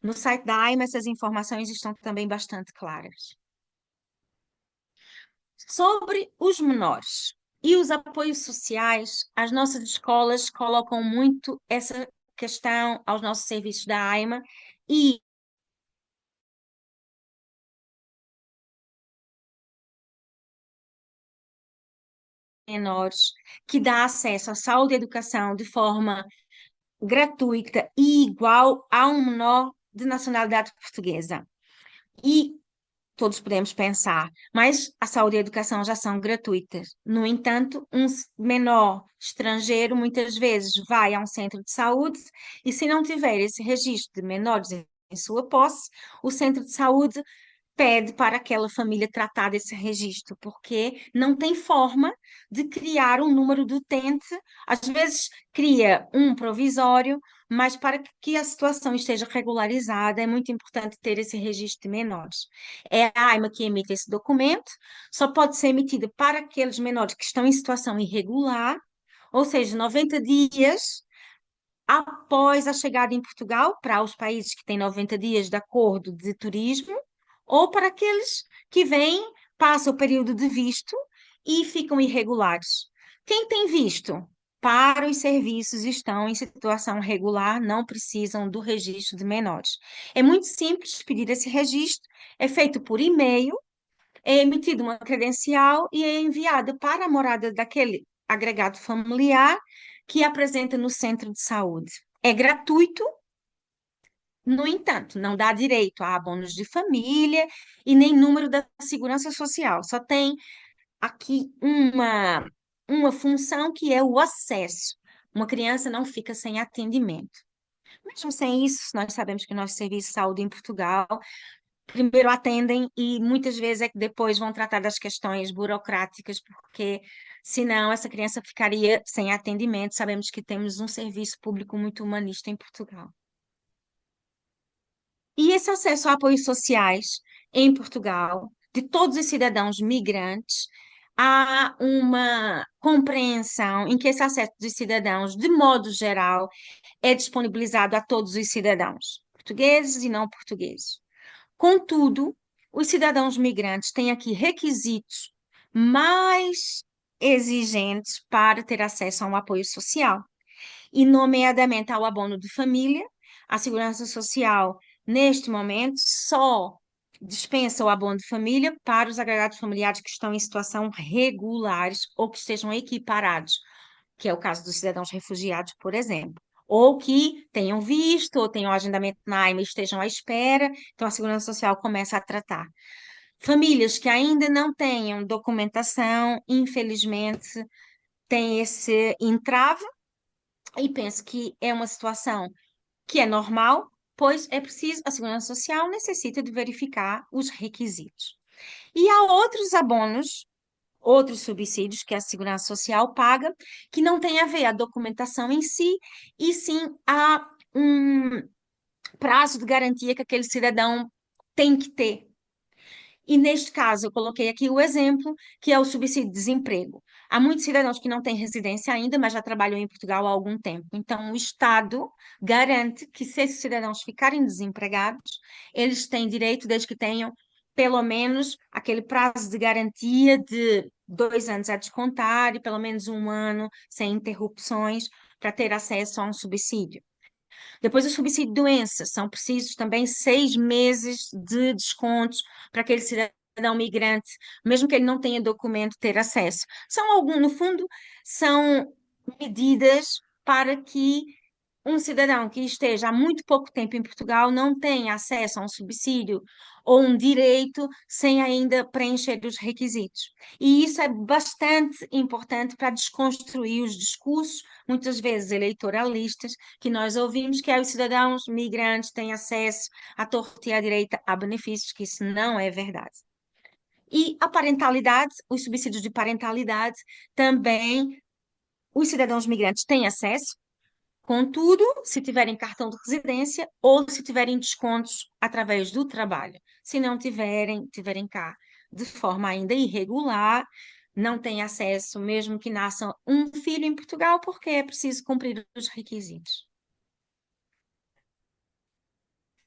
No site da AIMA, essas informações estão também bastante claras. Sobre os menores e os apoios sociais, as nossas escolas colocam muito essa questão aos nossos serviços da AIMA e menores, que dá acesso à saúde e educação de forma gratuita e igual a um menor de nacionalidade portuguesa. E todos podemos pensar, mas a saúde e a educação já são gratuitas. No entanto, um menor estrangeiro muitas vezes vai a um centro de saúde e, se não tiver esse registro de menores em sua posse, o centro de saúde pede para aquela família tratar desse registro, porque não tem forma de criar um número de utente. Às vezes cria um provisório, mas para que a situação esteja regularizada, é muito importante ter esse registro de menores. É a AIMA que emite esse documento, só pode ser emitido para aqueles menores que estão em situação irregular, ou seja, 90 dias após a chegada em Portugal, para os países que têm 90 dias de acordo de turismo, ou para aqueles que vêm, passam o período de visto e ficam irregulares. Quem tem visto para os serviços estão em situação regular, não precisam do registro de menores. É muito simples pedir esse registro, é feito por e-mail, é emitida uma credencial e é enviada para a morada daquele agregado familiar que apresenta no centro de saúde. É gratuito, no entanto, não dá direito a abonos de família e nem número da segurança social. Só tem aqui uma função que é o acesso. Uma criança não fica sem atendimento. Mesmo sem isso, nós sabemos que o nosso serviço de saúde em Portugal primeiro atendem e muitas vezes é que depois vão tratar das questões burocráticas, porque senão essa criança ficaria sem atendimento. Sabemos que temos um serviço público muito humanista em Portugal. E esse acesso a apoios sociais em Portugal, de todos os cidadãos migrantes, há uma compreensão em que esse acesso dos cidadãos, de modo geral, é disponibilizado a todos os cidadãos, portugueses e não portugueses. Contudo, os cidadãos migrantes têm aqui requisitos mais exigentes para ter acesso a um apoio social, e nomeadamente ao abono de família. A Segurança Social, neste momento, só dispensa o abono de família para os agregados familiares que estão em situação regulares ou que estejam equiparados, que é o caso dos cidadãos refugiados, por exemplo, ou que tenham visto, ou tenham agendamento na AIMA e estejam à espera, então a Segurança Social começa a tratar. Famílias que ainda não tenham documentação, infelizmente, tem esse entrave e penso que é uma situação que é normal, pois é preciso, a Segurança Social necessita de verificar os requisitos. E há outros abonos, outros subsídios que a Segurança Social paga, que não tem a ver a documentação em si, e sim a um prazo de garantia que aquele cidadão tem que ter. E neste caso, eu coloquei aqui o exemplo, que é o subsídio de desemprego. Há muitos cidadãos que não têm residência ainda, mas já trabalham em Portugal há algum tempo. Então, o Estado garante que, se esses cidadãos ficarem desempregados, eles têm direito, desde que tenham pelo menos aquele prazo de garantia de 2 anos a descontar e pelo menos um ano sem interrupções para ter acesso a um subsídio. Depois, o subsídio de doença, são precisos também 6 meses de descontos para aquele cidadão migrante, mesmo que ele não tenha documento, ter acesso. No fundo, são medidas para que um cidadão que esteja há muito pouco tempo em Portugal não tenha acesso a um subsídio ou um direito sem ainda preencher os requisitos. E isso é bastante importante para desconstruir os discursos, muitas vezes eleitoralistas, que nós ouvimos que os cidadãos migrantes têm acesso à torta e à direita a benefícios, que isso não é verdade. E a parentalidade, os subsídios de parentalidade, também os cidadãos migrantes têm acesso. Contudo, se tiverem cartão de residência ou se tiverem descontos através do trabalho. Se não tiverem cá de forma ainda irregular, não têm acesso, mesmo que nasça um filho em Portugal, porque é preciso cumprir os requisitos.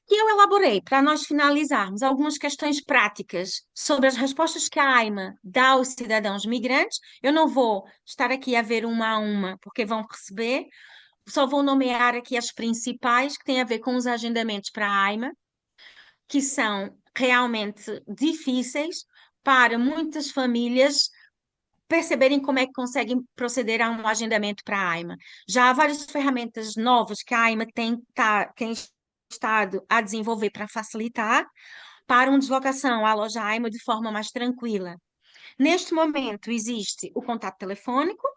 E eu elaborei, para nós finalizarmos, algumas questões práticas sobre as respostas que a AIMA dá aos cidadãos migrantes. Eu não vou estar aqui a ver uma a uma, porque vão receber. Só vou nomear aqui as principais que têm a ver com os agendamentos para a AIMA, que são realmente difíceis para muitas famílias perceberem como é que conseguem proceder a um agendamento para a AIMA. Já há várias ferramentas novas que a AIMA tem estado a desenvolver para facilitar para uma deslocação à loja AIMA de forma mais tranquila. Neste momento, existe o contato telefônico,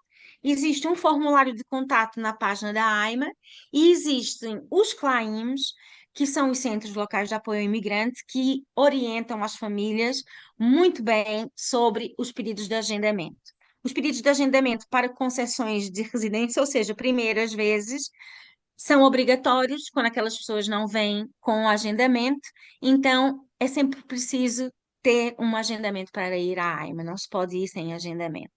existe um formulário de contato na página da AIMA e existem os CLAIMs, que são os Centros Locais de Apoio ao Imigrante, que orientam as famílias muito bem sobre os pedidos de agendamento. Os pedidos de agendamento para concessões de residência, ou seja, primeiras vezes, são obrigatórios quando aquelas pessoas não vêm com o agendamento, então é sempre preciso ter um agendamento para ir à AIMA, não se pode ir sem agendamento.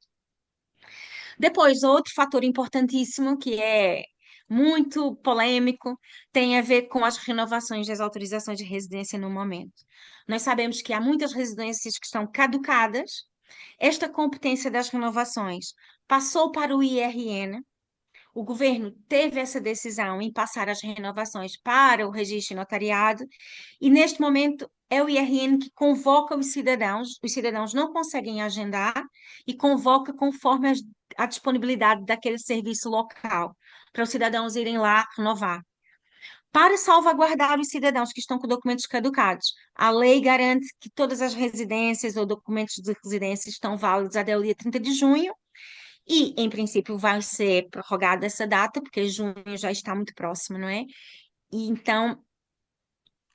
Depois, outro fator importantíssimo que é muito polêmico tem a ver com as renovações das autorizações de residência no momento. Nós sabemos que há muitas residências que estão caducadas. Esta competência das renovações passou para o IRN. O governo teve essa decisão em passar as renovações para o registro notariado e, neste momento, é o IRN que convoca os cidadãos não conseguem agendar e convoca conforme a disponibilidade daquele serviço local, para os cidadãos irem lá renovar. Para salvaguardar os cidadãos que estão com documentos caducados, a lei garante que todas as residências ou documentos de residência estão válidos até o dia 30 de junho, e, em princípio, vai ser prorrogada essa data, porque junho já está muito próximo, não é? E então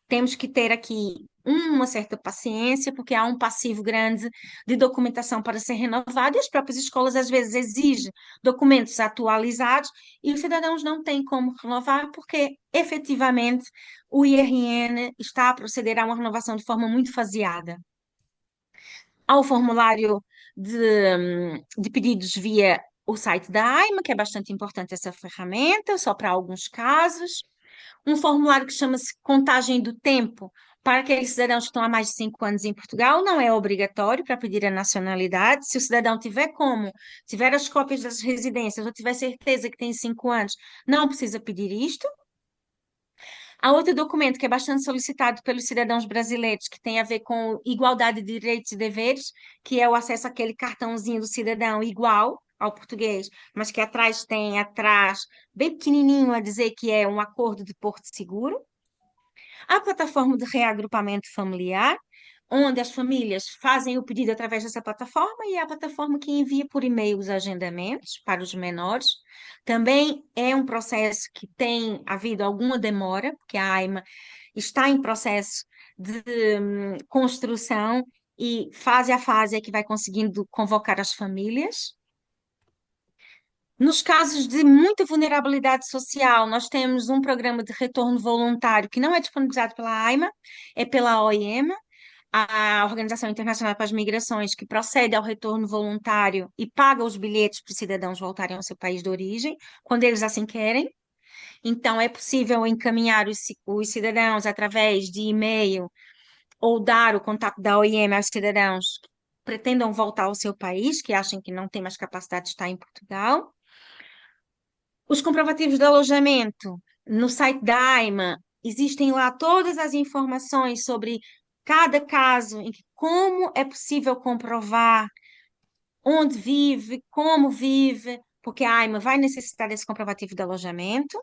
temos que ter aqui uma certa paciência, porque há um passivo grande de documentação para ser renovado, e as próprias escolas às vezes exigem documentos atualizados, e os cidadãos não têm como renovar, porque efetivamente o IRN está a proceder a uma renovação de forma muito faseada. Há o formulário de pedidos via o site da AIMA, que é bastante importante essa ferramenta, só para alguns casos. Um formulário que chama-se Contagem do Tempo, para aqueles cidadãos que estão há mais de 5 anos em Portugal, não é obrigatório para pedir a nacionalidade. Se o cidadão tiver as cópias das residências ou tiver certeza que tem 5 anos, não precisa pedir isto. Há outro documento que é bastante solicitado pelos cidadãos brasileiros, que tem a ver com igualdade de direitos e deveres, que é o acesso àquele cartãozinho do cidadão igual ao português, mas que tem atrás, bem pequenininho, a dizer que é um acordo de porto seguro. A plataforma de reagrupamento familiar, onde as famílias fazem o pedido através dessa plataforma e é a plataforma que envia por e-mail os agendamentos para os menores. Também é um processo que tem havido alguma demora, porque a AIMA está em processo de construção e fase a fase é que vai conseguindo convocar as famílias. Nos casos de muita vulnerabilidade social, nós temos um programa de retorno voluntário que não é disponibilizado pela AIMA, é pela OIM, a Organização Internacional para as Migrações, que procede ao retorno voluntário e paga os bilhetes para os cidadãos voltarem ao seu país de origem, quando eles assim querem. Então, é possível encaminhar os cidadãos através de e-mail ou dar o contato da OIM aos cidadãos que pretendam voltar ao seu país, que achem que não têm mais capacidade de estar em Portugal. Os comprovativos de alojamento no site da AIMA, existem lá todas as informações sobre cada caso, em que como é possível comprovar onde vive, como vive, porque a AIMA vai necessitar desse comprovativo de alojamento,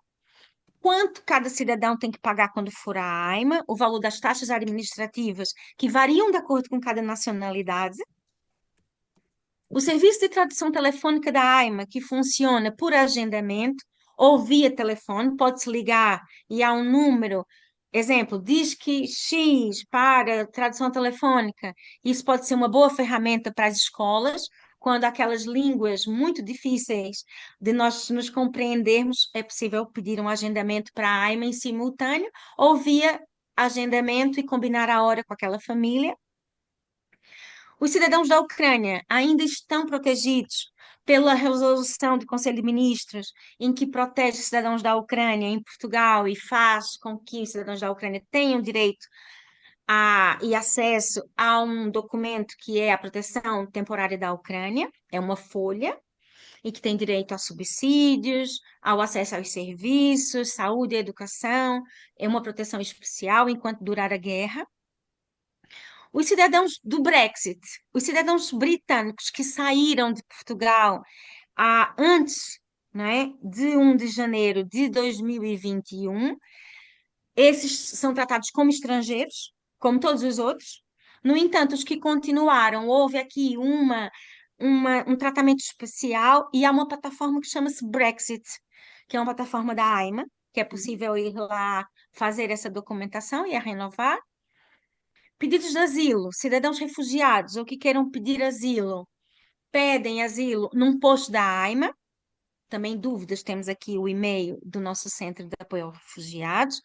quanto cada cidadão tem que pagar quando for à AIMA, o valor das taxas administrativas, que variam de acordo com cada nacionalidade. O serviço de tradução telefônica da AIMA, que funciona por agendamento ou via telefone, pode-se ligar e há um número, exemplo, diz que X para tradução telefônica. Isso pode ser uma boa ferramenta para as escolas, quando aquelas línguas muito difíceis de nós nos compreendermos, é possível pedir um agendamento para a AIMA em simultâneo ou via agendamento e combinar a hora com aquela família. Os cidadãos da Ucrânia ainda estão protegidos pela resolução do Conselho de Ministros, em que protege os cidadãos da Ucrânia em Portugal e faz com que os cidadãos da Ucrânia tenham direito e acesso a um documento que é a proteção temporária da Ucrânia, é uma folha, e que tem direito a subsídios, ao acesso aos serviços, saúde e educação, é uma proteção especial enquanto durar a guerra. Os cidadãos do Brexit, os cidadãos britânicos que saíram de Portugal antes, não é, de 1 de janeiro de 2021, esses são tratados como estrangeiros, como todos os outros. No entanto, os que continuaram, houve aqui um tratamento especial e há uma plataforma que chama-se Brexit, que é uma plataforma da AIMA, que é possível ir lá fazer essa documentação e a renovar. Pedidos de asilo, cidadãos refugiados ou que queiram pedir asilo, pedem asilo num posto da AIMA. Também dúvidas, temos aqui o e-mail do nosso Centro de Apoio aos Refugiados.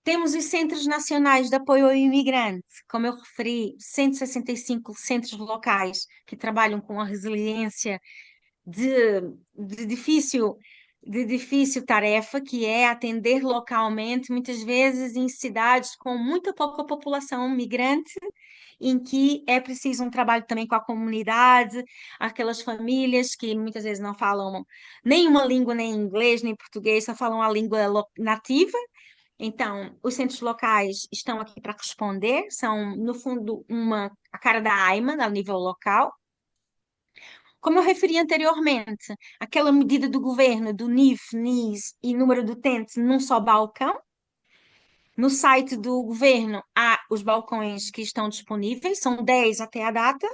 Temos os Centros Nacionais de Apoio ao Imigrante, como eu referi, 165 centros locais que trabalham com a resiliência de, de difícil, de difícil tarefa, que é atender localmente, muitas vezes em cidades com muita pouca população migrante, em que é preciso um trabalho também com a comunidade, aquelas famílias que muitas vezes não falam nenhuma língua, nem inglês, nem português, só falam a língua nativa. Então, os centros locais estão aqui para responder, são, no fundo, a cara da AIMA, a nível local. Como eu referi anteriormente, aquela medida do governo do NIF, NIS e número do utente num só balcão. No site do governo há os balcões que estão disponíveis, são 10 até a data,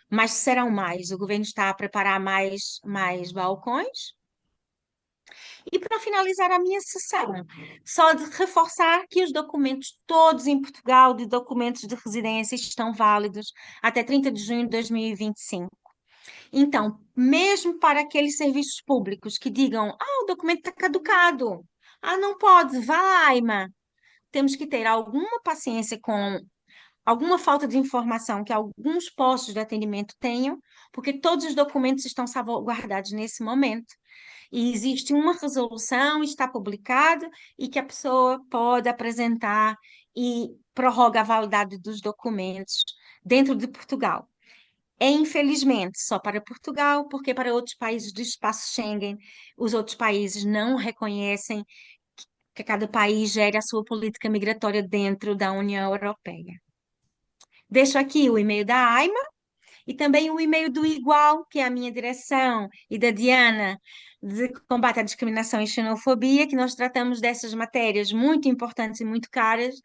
mas serão mais. O governo está a preparar mais balcões. E para finalizar a minha sessão, só de reforçar que os documentos todos em Portugal de documentos de residência estão válidos até 30 de junho de 2025. Então, mesmo para aqueles serviços públicos que digam, o documento está caducado, não pode, vai, AIMA. Temos que ter alguma paciência com alguma falta de informação que alguns postos de atendimento tenham, porque todos os documentos estão salvaguardados nesse momento. E existe uma resolução, está publicado, e que a pessoa pode apresentar e prorroga a validade dos documentos dentro de Portugal. É, infelizmente, só para Portugal, porque para outros países do espaço Schengen, os outros países não reconhecem que cada país gere a sua política migratória dentro da União Europeia. Deixo aqui o e-mail da AIMA e também o e-mail do Igual, que é a minha direção, e da Diana, de combate à discriminação e xenofobia, que nós tratamos dessas matérias muito importantes e muito caras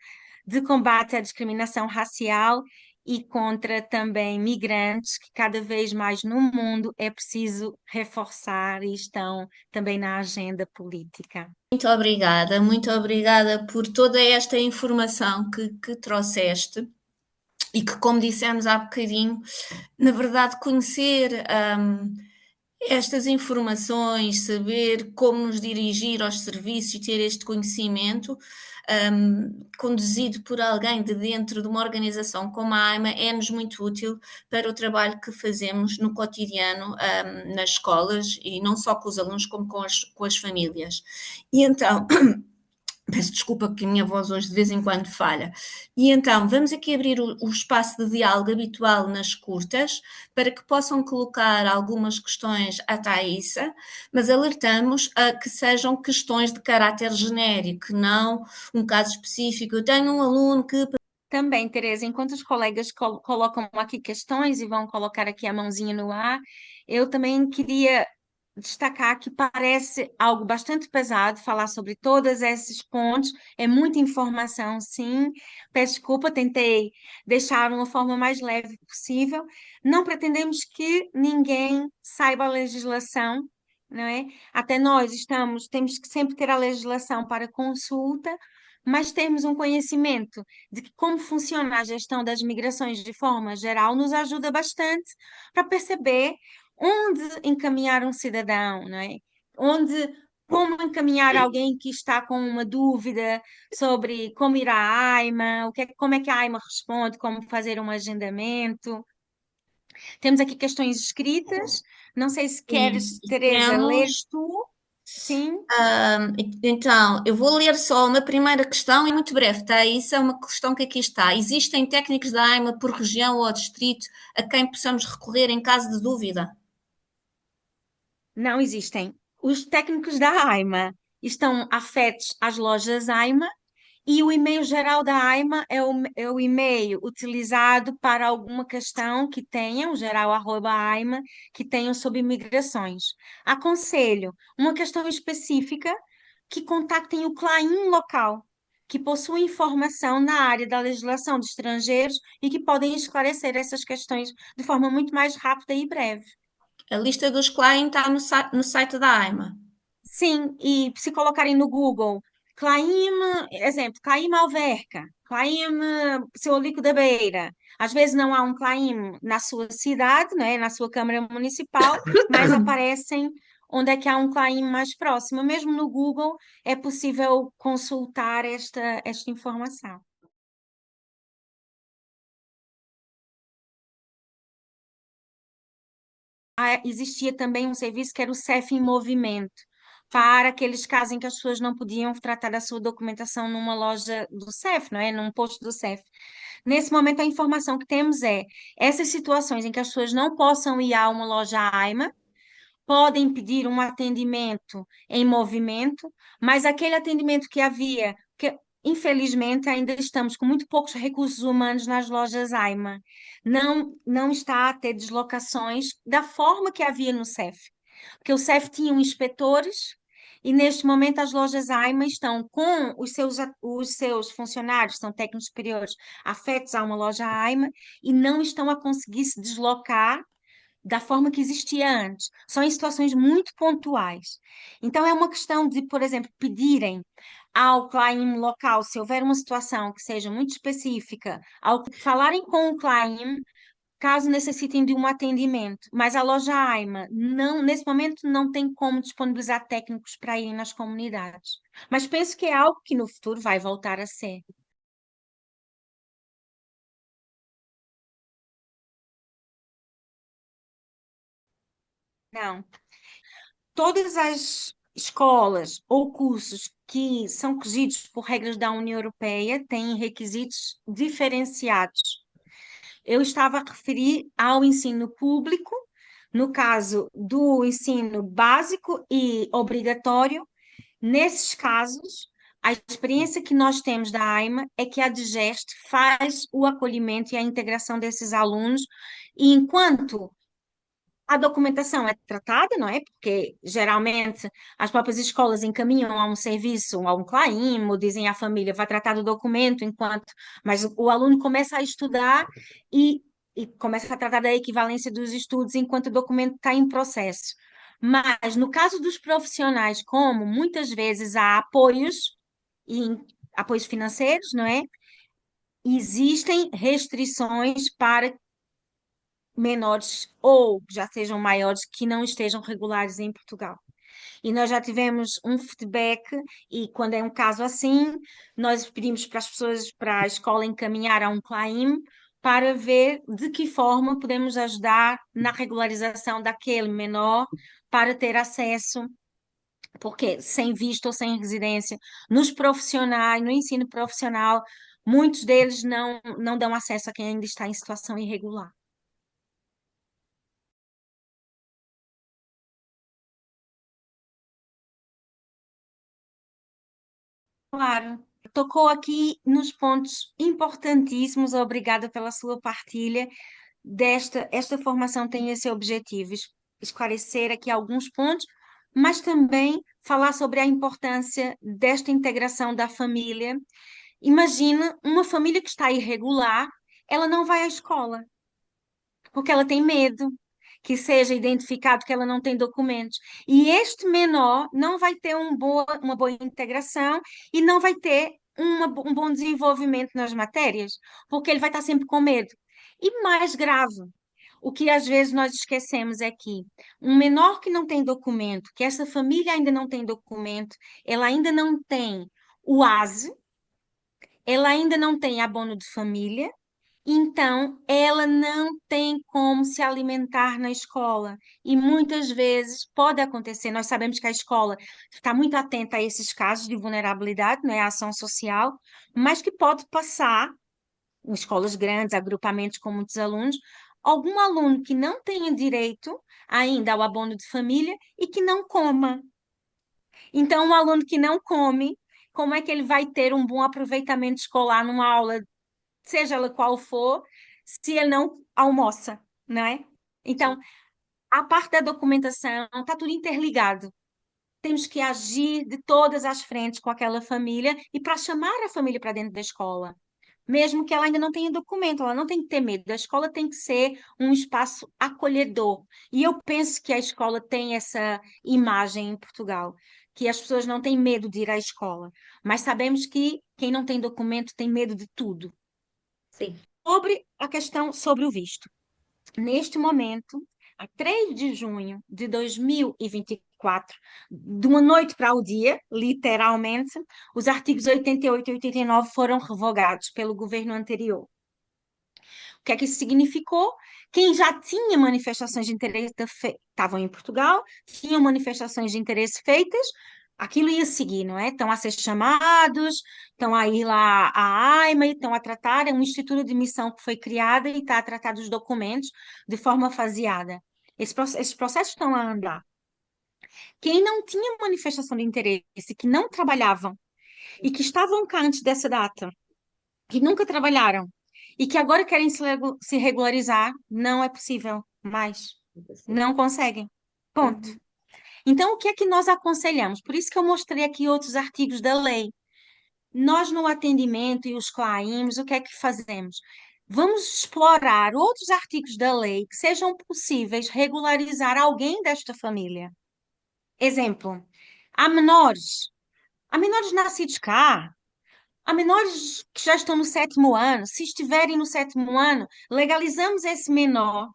de combate à discriminação racial e contra também migrantes, que cada vez mais no mundo é preciso reforçar e estão também na agenda política. Muito obrigada por toda esta informação que trouxeste e que, como dissemos há bocadinho, na verdade, conhecer estas informações, saber como nos dirigir aos serviços e ter este conhecimento, conduzido por alguém de dentro de uma organização como a AIMA, é-nos muito útil para o trabalho que fazemos no cotidiano, nas escolas, e não só com os alunos, como com as famílias. E então, peço desculpa porque a minha voz hoje de vez em quando falha. E então, vamos aqui abrir o espaço de diálogo habitual nas curtas, para que possam colocar algumas questões à Thaisa, mas alertamos a que sejam questões de caráter genérico, não um caso específico. Eu tenho um aluno que... Também, Tereza, enquanto os colegas colocam aqui questões e vão colocar aqui a mãozinha no ar, eu também queria destacar que parece algo bastante pesado falar sobre todos esses pontos. É muita informação, sim. Peço desculpa, tentei deixar de uma forma mais leve possível. Não pretendemos que ninguém saiba a legislação, não é? Até nós temos que sempre ter a legislação para consulta, mas termos um conhecimento de que como funciona a gestão das migrações de forma geral nos ajuda bastante para perceber onde encaminhar um cidadão, não é? Como encaminhar alguém que está com uma dúvida sobre como ir à AIMA, como é que a AIMA responde, como fazer um agendamento. Temos aqui questões escritas. Não sei se queres, Teresa, ler Temos. tu. Sim. Então, eu vou ler só uma primeira questão e muito breve, tá? Isso é uma questão que aqui está. Existem técnicos da AIMA por região ou distrito a quem possamos recorrer em caso de dúvida? Não existem. Os técnicos da AIMA estão afetos às lojas AIMA e o e-mail geral da AIMA é o e-mail utilizado para alguma questão que tenham, geral@aima, que tenham sobre imigrações. Aconselho uma questão específica que contactem o CLAIM local, que possui informação na área da legislação de estrangeiros e que podem esclarecer essas questões de forma muito mais rápida e breve. A lista dos clientes está no site da AIMA. Sim, e se colocarem no Google, Claim Alverca, Claim Seu Olico da Beira. Às vezes não há um Claim na sua cidade, né, na sua Câmara Municipal, mas aparecem onde é que há um Claim mais próximo. Mesmo no Google é possível consultar esta informação. Existia também um serviço que era o CEF em Movimento, para aqueles casos em que as pessoas não podiam tratar da sua documentação numa loja do CEF, não é? Num posto do CEF. Nesse momento, a informação que temos é essas situações em que as pessoas não possam ir a uma loja AIMA, podem pedir um atendimento em movimento, mas aquele atendimento que havia, que infelizmente ainda estamos com muito poucos recursos humanos nas lojas AIMA, não está a ter deslocações da forma que havia no CEF, porque o CEF tinha inspetores e neste momento as lojas AIMA estão com os seus funcionários, são técnicos superiores, afetos a uma loja AIMA e não estão a conseguir se deslocar da forma que existia antes. São em situações muito pontuais. Então, é uma questão de, por exemplo, pedirem ao cliente local, se houver uma situação que seja muito específica, falarem com o cliente, caso necessitem de um atendimento. Mas a loja AIMA, não, nesse momento, não tem como disponibilizar técnicos para irem nas comunidades. Mas penso que é algo que no futuro vai voltar a ser. Não. Todas as escolas ou cursos que são regidos por regras da União Europeia têm requisitos diferenciados. Eu estava a referir ao ensino público, no caso do ensino básico e obrigatório. Nesses casos, a experiência que nós temos da AIMA é que a DGEST faz o acolhimento e a integração desses alunos, e enquanto A documentação é tratada, não é? Porque geralmente as próprias escolas encaminham a um serviço, a um CLAIM, ou dizem à família, vai tratar do documento enquanto. Mas o aluno começa a estudar e, e começa a tratar da equivalência dos estudos enquanto o documento está em processo. Mas no caso dos profissionais, como muitas vezes há apoios, e apoios financeiros, não é? Existem restrições para menores ou já sejam maiores que não estejam regulares em Portugal. E nós já tivemos um feedback, e quando é um caso assim, nós pedimos para as pessoas, para a escola encaminhar a um CLAIM para ver de que forma podemos ajudar na regularização daquele menor para ter acesso, porque sem visto ou sem residência, nos profissionais, no ensino profissional, muitos deles não dão acesso a quem ainda está em situação irregular. Claro, tocou aqui nos pontos importantíssimos. Obrigada pela sua partilha. Esta formação tem esse objetivo, esclarecer aqui alguns pontos, mas também falar sobre a importância desta integração da família. Imagina uma família que está irregular, ela não vai à escola porque ela tem medo que seja identificado que ela não tem documentos. E este menor não vai ter uma boa integração e não vai ter um bom desenvolvimento nas matérias, porque ele vai estar sempre com medo. E mais grave, o que às vezes nós esquecemos é que um menor que não tem documento, que essa família ainda não tem documento, ela ainda não tem o ASE, ela ainda não tem abono de família, então, ela não tem como se alimentar na escola. E muitas vezes pode acontecer. Nós sabemos que a escola está muito atenta a esses casos de vulnerabilidade, né, a ação social, mas que pode passar, em escolas grandes, agrupamentos com muitos alunos, algum aluno que não tenha direito ainda ao abono de família e que não coma. Então, um aluno que não come, como é que ele vai ter um bom aproveitamento escolar numa aula, seja ela qual for, se ele não almoça, não é? Então, a parte da documentação está tudo interligado. Temos que agir de todas as frentes com aquela família e para chamar a família para dentro da escola. Mesmo que ela ainda não tenha documento, ela não tem que ter medo. A escola tem que ser um espaço acolhedor. E eu penso que a escola tem essa imagem em Portugal, que as pessoas não têm medo de ir à escola. Mas sabemos que quem não tem documento tem medo de tudo. Sim. Sobre a questão sobre o visto. Neste momento, a 3 de junho de 2024, de uma noite para o dia, literalmente, os artigos 88 e 89 foram revogados pelo governo anterior. O que é que isso significou? Quem já tinha manifestações de interesse estavam em Portugal, tinham manifestações de interesse feitas, aquilo ia seguir, não é? Estão a ser chamados, estão a ir lá à AIMA, estão a tratar, é um instituto de missão que foi criada e está a tratar dos documentos de forma faseada. Esses processos estão a andar. Quem não tinha manifestação de interesse, que não trabalhavam e que estavam cá antes dessa data, que nunca trabalharam e que agora querem se regularizar, não é possível mais. Não conseguem. Ponto. Então, o que é que nós aconselhamos? Por isso que eu mostrei aqui outros artigos da lei. Nós, no atendimento e os CLAIMs, o que é que fazemos? Vamos explorar outros artigos da lei que sejam possíveis regularizar alguém desta família. Exemplo, há menores. Há menores nascidos cá. Há menores que já estão no 7º ano. Se estiverem no 7º ano, legalizamos esse menor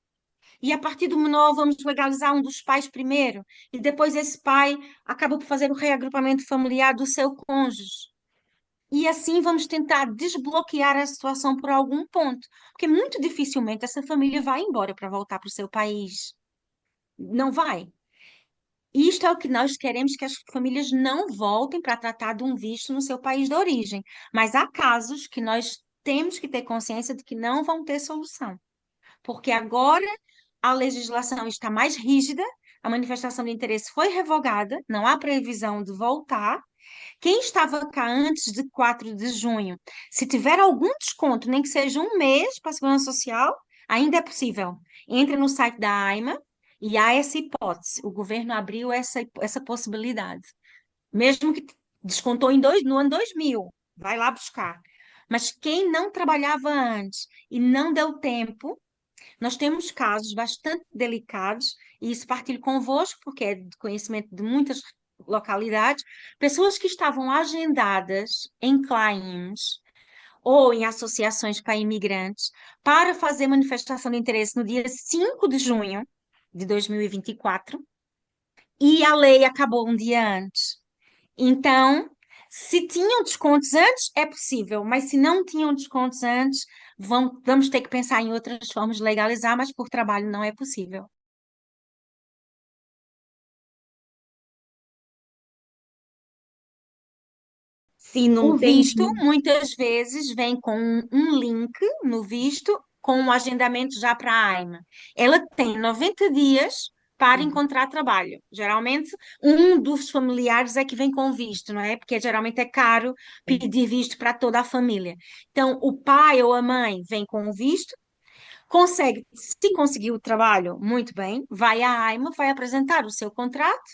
e a partir do menor vamos legalizar um dos pais primeiro, e depois esse pai acaba por fazer o reagrupamento familiar do seu cônjuge. E assim vamos tentar desbloquear a situação por algum ponto, porque muito dificilmente essa família vai embora para voltar para o seu país. Não vai. Isto é o que nós queremos, que as famílias não voltem para tratar de um visto no seu país de origem. Mas há casos que nós temos que ter consciência de que não vão ter solução. Porque agora a legislação está mais rígida, a manifestação de interesse foi revogada, não há previsão de voltar. Quem estava cá antes de 4 de junho, se tiver algum desconto, nem que seja um mês para a Segurança Social, ainda é possível. Entra no site da AIMA E há essa hipótese, o governo abriu essa possibilidade. Mesmo que descontou no ano 2000, vai lá buscar. Mas quem não trabalhava antes e não deu tempo, nós temos casos bastante delicados, e isso partilho convosco, porque é de conhecimento de muitas localidades, pessoas que estavam agendadas em claims ou em associações para imigrantes para fazer manifestação de interesse no dia 5 de junho de 2024, e a lei acabou um dia antes. Então, se tinham descontos antes, é possível, mas se não tinham descontos antes, vamos ter que pensar em outras formas de legalizar, mas por trabalho não é possível. Se não O tem. visto, muitas vezes, vem com um link no visto com um agendamento já para a AIMA. Ela tem 90 dias para encontrar trabalho. Geralmente, um dos familiares é que vem com visto, não é? Porque geralmente é caro pedir visto para toda a família. Então, o pai ou a mãe vem com o visto, consegue, se conseguir o trabalho, muito bem, vai à AIMA, vai apresentar o seu contrato,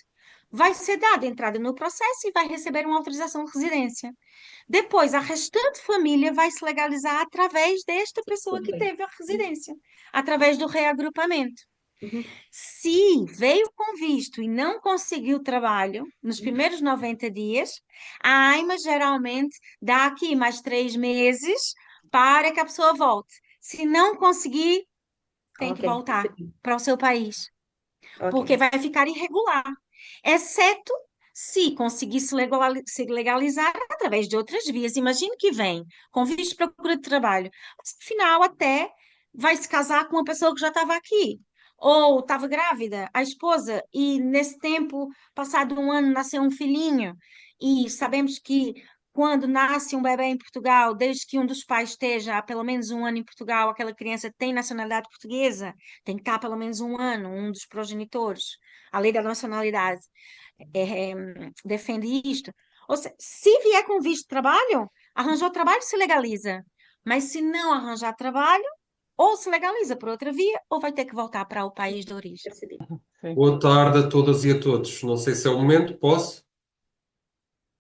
vai ser dada entrada no processo e vai receber uma autorização de residência. Depois, a restante família vai se legalizar através desta pessoa que Também. teve a residência, através do reagrupamento. Uhum. Se veio com visto e não conseguiu trabalho nos primeiros 90 dias, a AIMA geralmente dá aqui mais 3 meses para que a pessoa volte. Se não conseguir, tem que Ok. voltar para o seu país, porque Ok. vai ficar irregular, exceto se conseguir se legalizar através de outras vias. Imagine que vem com visto de procura de trabalho, mas no final até vai se casar com uma pessoa que já estava aqui, ou estava grávida, a esposa, e nesse tempo, passado um ano, nasceu um filhinho, e sabemos que quando nasce um bebê em Portugal, desde que um dos pais esteja há pelo menos um ano em Portugal, aquela criança tem nacionalidade portuguesa, tem que estar pelo menos um ano, um dos progenitores. A lei da nacionalidade defende isto. Ou seja, se vier com visto de trabalho, arranjou trabalho, se legaliza. Mas se não arranjar trabalho, ou se legaliza por outra via, ou vai ter que voltar para o país de origem. Percebi. Sim. Boa tarde a todas e a todos. Não sei se é o momento, posso?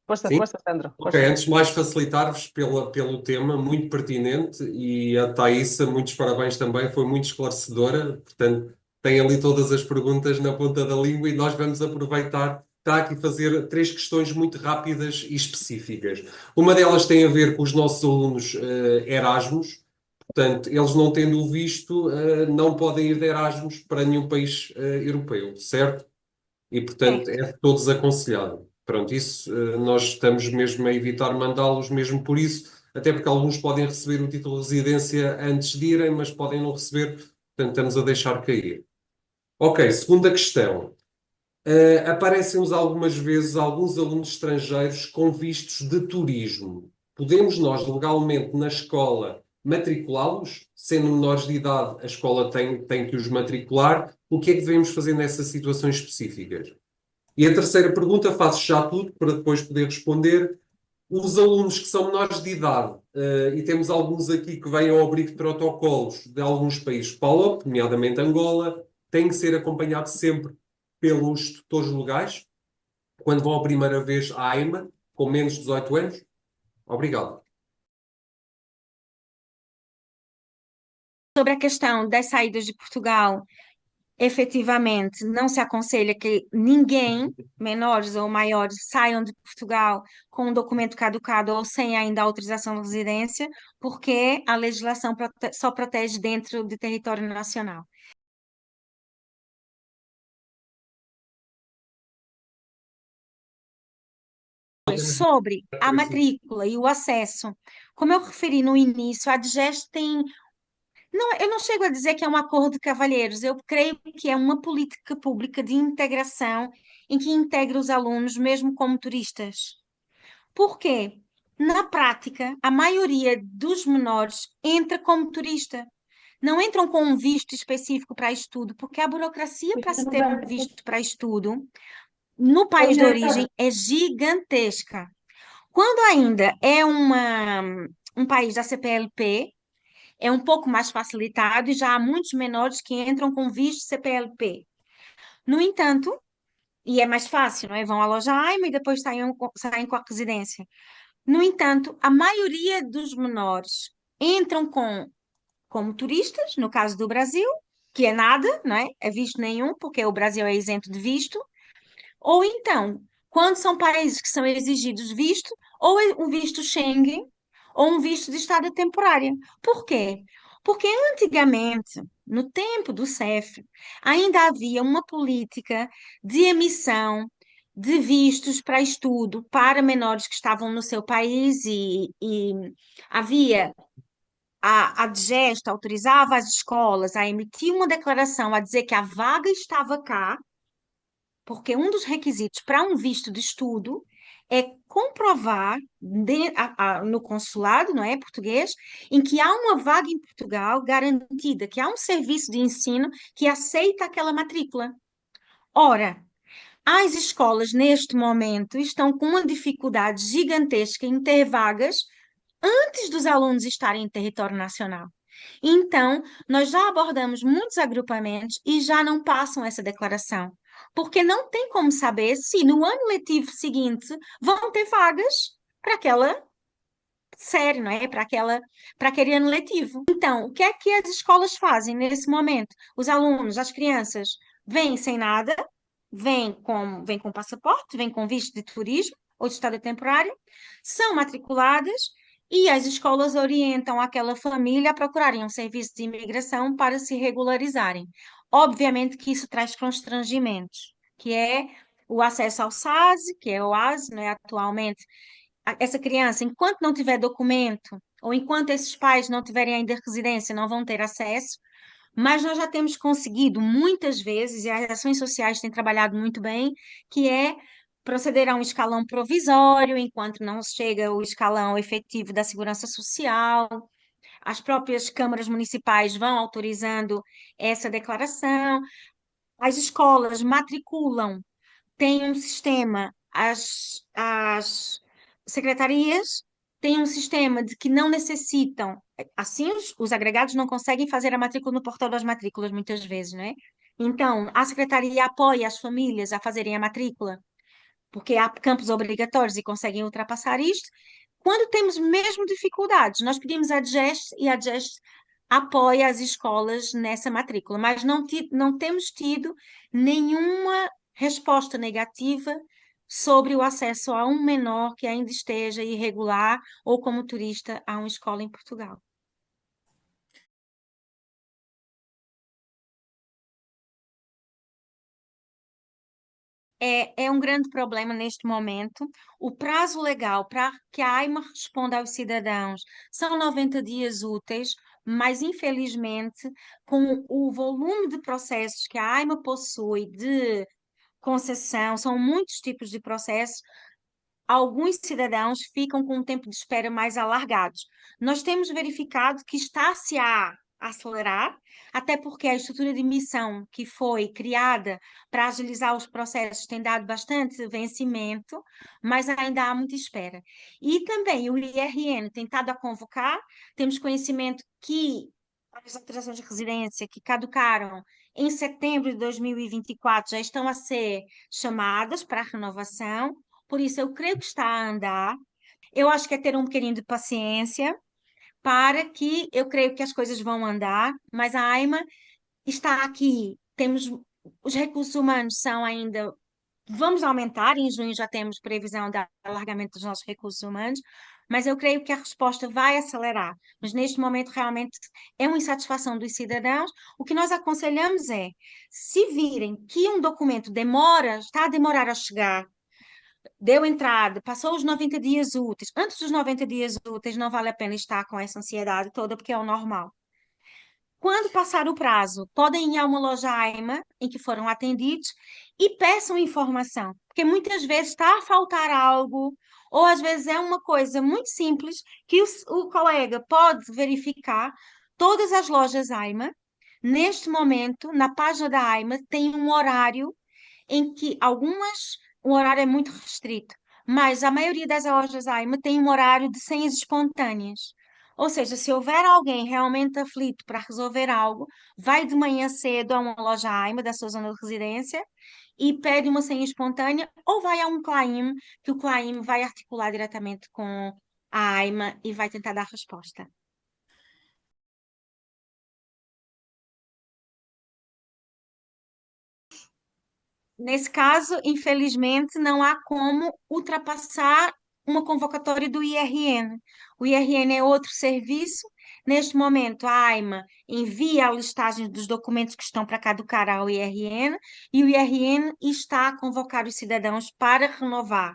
Força, Sim? força, Sandro. Ok, Força. antes de mais felicitar-vos pelo tema, muito pertinente, e a Thaísa, muitos parabéns também, foi muito esclarecedora, portanto, tem ali todas as perguntas na ponta da língua e nós vamos aproveitar para aqui fazer três questões muito rápidas e específicas. Uma delas tem a ver com os nossos alunos Erasmus, portanto, eles não tendo o visto, não podem ir de Erasmus para nenhum país europeu, certo? E, portanto, Certo. é de todos aconselhado. Pronto, isso nós estamos mesmo a evitar mandá-los, mesmo por isso, até porque alguns podem receber o título de residência antes de irem, mas podem não receber, portanto, estamos a deixar cair. Ok, segunda questão. Aparecem-nos algumas vezes alguns alunos estrangeiros com vistos de turismo. Podemos nós, legalmente, na escola, matriculá-los? Sendo menores de idade, a escola tem que os matricular. O que é que devemos fazer nessas situações específicas? E a terceira pergunta, faço já tudo para depois poder responder. Os alunos que são menores de idade, e temos alguns aqui que vêm ao abrigo de protocolos de alguns países PALOP, nomeadamente Angola, têm que ser acompanhados sempre pelos tutores legais, quando vão a primeira vez à AIMA, com menos de 18 anos? Obrigado. Sobre a questão das saídas de Portugal, efetivamente, não se aconselha que ninguém, menores ou maiores, saiam de Portugal com um documento caducado ou sem ainda a autorização de residência, porque a legislação só protege dentro do território nacional. Sobre a matrícula e o acesso, como eu referi no início, a DGES tem. Não, eu não chego a dizer que é um acordo de cavalheiros, eu creio que é uma política pública de integração em que integra os alunos mesmo como turistas. Por quê? Na prática, a maioria dos menores entra como turista. Não entram com um visto específico para estudo, porque a burocracia para se ter um visto para estudo no país de origem é gigantesca. Quando ainda é um país da CPLP, é um pouco mais facilitado e já há muitos menores que entram com visto CPLP. No entanto, e é mais fácil, não é? Vão à loja AIMA e depois saem com a residência. No entanto, a maioria dos menores entram como turistas, no caso do Brasil, que é nada, não é? É visto nenhum, porque o Brasil é isento de visto. Ou então, quando são países que são exigidos visto, ou é um visto Schengen, ou um visto de estada temporária. Por quê? Porque antigamente, no tempo do CEF, ainda havia uma política de emissão de vistos para estudo para menores que estavam no seu país e havia a DGEST autorizava as escolas a emitir uma declaração a dizer que a vaga estava cá, porque um dos requisitos para um visto de estudo é comprovar no consulado, não é, português, em que há uma vaga em Portugal garantida, que há um serviço de ensino que aceita aquela matrícula. Ora, as escolas neste momento estão com uma dificuldade gigantesca em ter vagas antes dos alunos estarem em território nacional. Então, nós já abordamos muitos agrupamentos e já não passam essa declaração, porque não tem como saber se no ano letivo seguinte vão ter vagas para aquela série, não é? Para aquele ano letivo. Então, o que é que as escolas fazem nesse momento? Os alunos, as crianças, vêm sem nada, vêm com passaporte, vêm com visto de turismo ou de estado temporário, são matriculadas e as escolas orientam aquela família a procurarem um serviço de imigração para se regularizarem. Obviamente que isso traz constrangimentos, que é o acesso ao SASE, que é o ASE, não é? Atualmente, essa criança, enquanto não tiver documento, ou enquanto esses pais não tiverem ainda residência, não vão ter acesso, mas nós já temos conseguido muitas vezes, e as ações sociais têm trabalhado muito bem, que é proceder a um escalão provisório, enquanto não chega o escalão efetivo da segurança social. As próprias câmaras municipais vão autorizando essa declaração. As escolas matriculam, têm um sistema, as secretarias têm um sistema de que não necessitam, assim os agregados não conseguem fazer a matrícula no portal das matrículas muitas vezes, não é? Então, a secretaria apoia as famílias a fazerem a matrícula, porque há campos obrigatórios e conseguem ultrapassar isto. Quando temos mesmo dificuldades, nós pedimos à DGEST e a DGEST apoia as escolas nessa matrícula, mas não temos tido nenhuma resposta negativa sobre o acesso a um menor que ainda esteja irregular ou como turista a uma escola em Portugal. É um grande problema neste momento. O prazo legal para que a AIMA responda aos cidadãos são 90 dias úteis, mas infelizmente, com o volume de processos que a AIMA possui de concessão, são muitos tipos de processos, alguns cidadãos ficam com um tempo de espera mais alargados. Nós temos verificado que está-se a acelerar, até porque a estrutura de missão que foi criada para agilizar os processos tem dado bastante vencimento, mas ainda há muita espera. E também o IRN tem estado a convocar, temos conhecimento que as autorizações de residência que caducaram em setembro de 2024 já estão a ser chamadas para a renovação. Por isso, eu creio que está a andar. Eu acho que é ter um bocadinho de paciência para que eu creio que as coisas vão andar, mas a AIMA está aqui. Temos os recursos humanos são ainda. Vamos aumentar, em junho já temos previsão de alargamento dos nossos recursos humanos, mas eu creio que a resposta vai acelerar. Mas neste momento realmente é uma insatisfação dos cidadãos. O que nós aconselhamos é, se virem que um documento demora, está a demorar a chegar, deu entrada, passou os 90 dias úteis. Antes dos 90 dias úteis, não vale a pena estar com essa ansiedade toda, porque é o normal. Quando passar o prazo, podem ir a uma loja AIMA em que foram atendidos e peçam informação, porque muitas vezes está a faltar algo, ou às vezes é uma coisa muito simples que o colega pode verificar. Todas as lojas AIMA, neste momento, na página da AIMA, tem um horário em que o horário é muito restrito, mas a maioria das lojas AIMA tem um horário de senhas espontâneas. Ou seja, se houver alguém realmente aflito para resolver algo, vai de manhã cedo a uma loja AIMA da sua zona de residência e pede uma senha espontânea, ou vai a um CLAIM, que o CLAIM vai articular diretamente com a AIMA e vai tentar dar resposta. Nesse caso, infelizmente, não há como ultrapassar uma convocatória do IRN. O IRN é outro serviço. Neste momento, a AIMA envia a listagem dos documentos que estão para caducar ao IRN e o IRN está a convocar os cidadãos para renovar.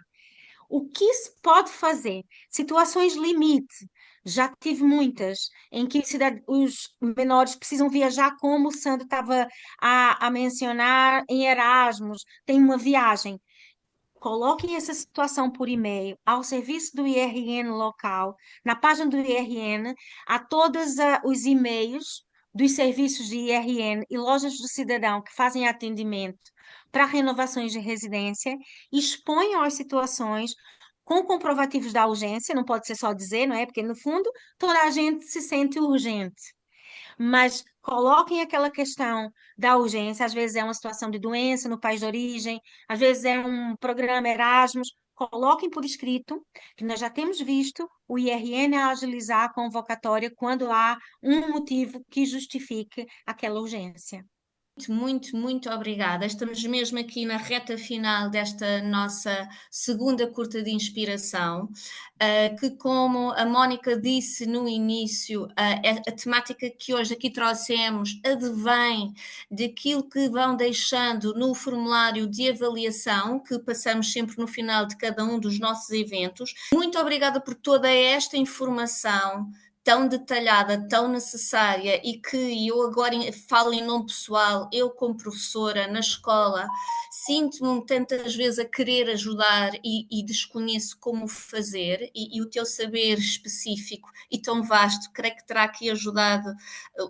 O que se pode fazer? Situações limite. Já tive muitas em que os menores precisam viajar, como o Sandro estava a mencionar, em Erasmus, tem uma viagem. Coloquem essa situação por e-mail ao serviço do IRN local, na página do IRN, a todos os e-mails dos serviços de IRN e lojas do cidadão que fazem atendimento para renovações de residência, e exponham as situações com comprovativos da urgência, não pode ser só dizer, não é? Porque no fundo toda a gente se sente urgente, mas coloquem aquela questão da urgência. Às vezes é uma situação de doença no país de origem, às vezes é um programa Erasmus. Coloquem por escrito que nós já temos visto o IRN a agilizar a convocatória quando há um motivo que justifique aquela urgência. Muito, muito obrigada. Estamos mesmo aqui na reta final desta nossa segunda curta de inspiração, que, como a Mónica disse no início, a temática que hoje aqui trouxemos advém daquilo que vão deixando no formulário de avaliação que passamos sempre no final de cada um dos nossos eventos. Muito obrigada por toda esta informação tão detalhada, tão necessária, e que eu agora falo em nome pessoal, eu como professora na escola, sinto-me tantas vezes a querer ajudar e desconheço como fazer, e o teu saber específico e tão vasto, creio que terá aqui ajudado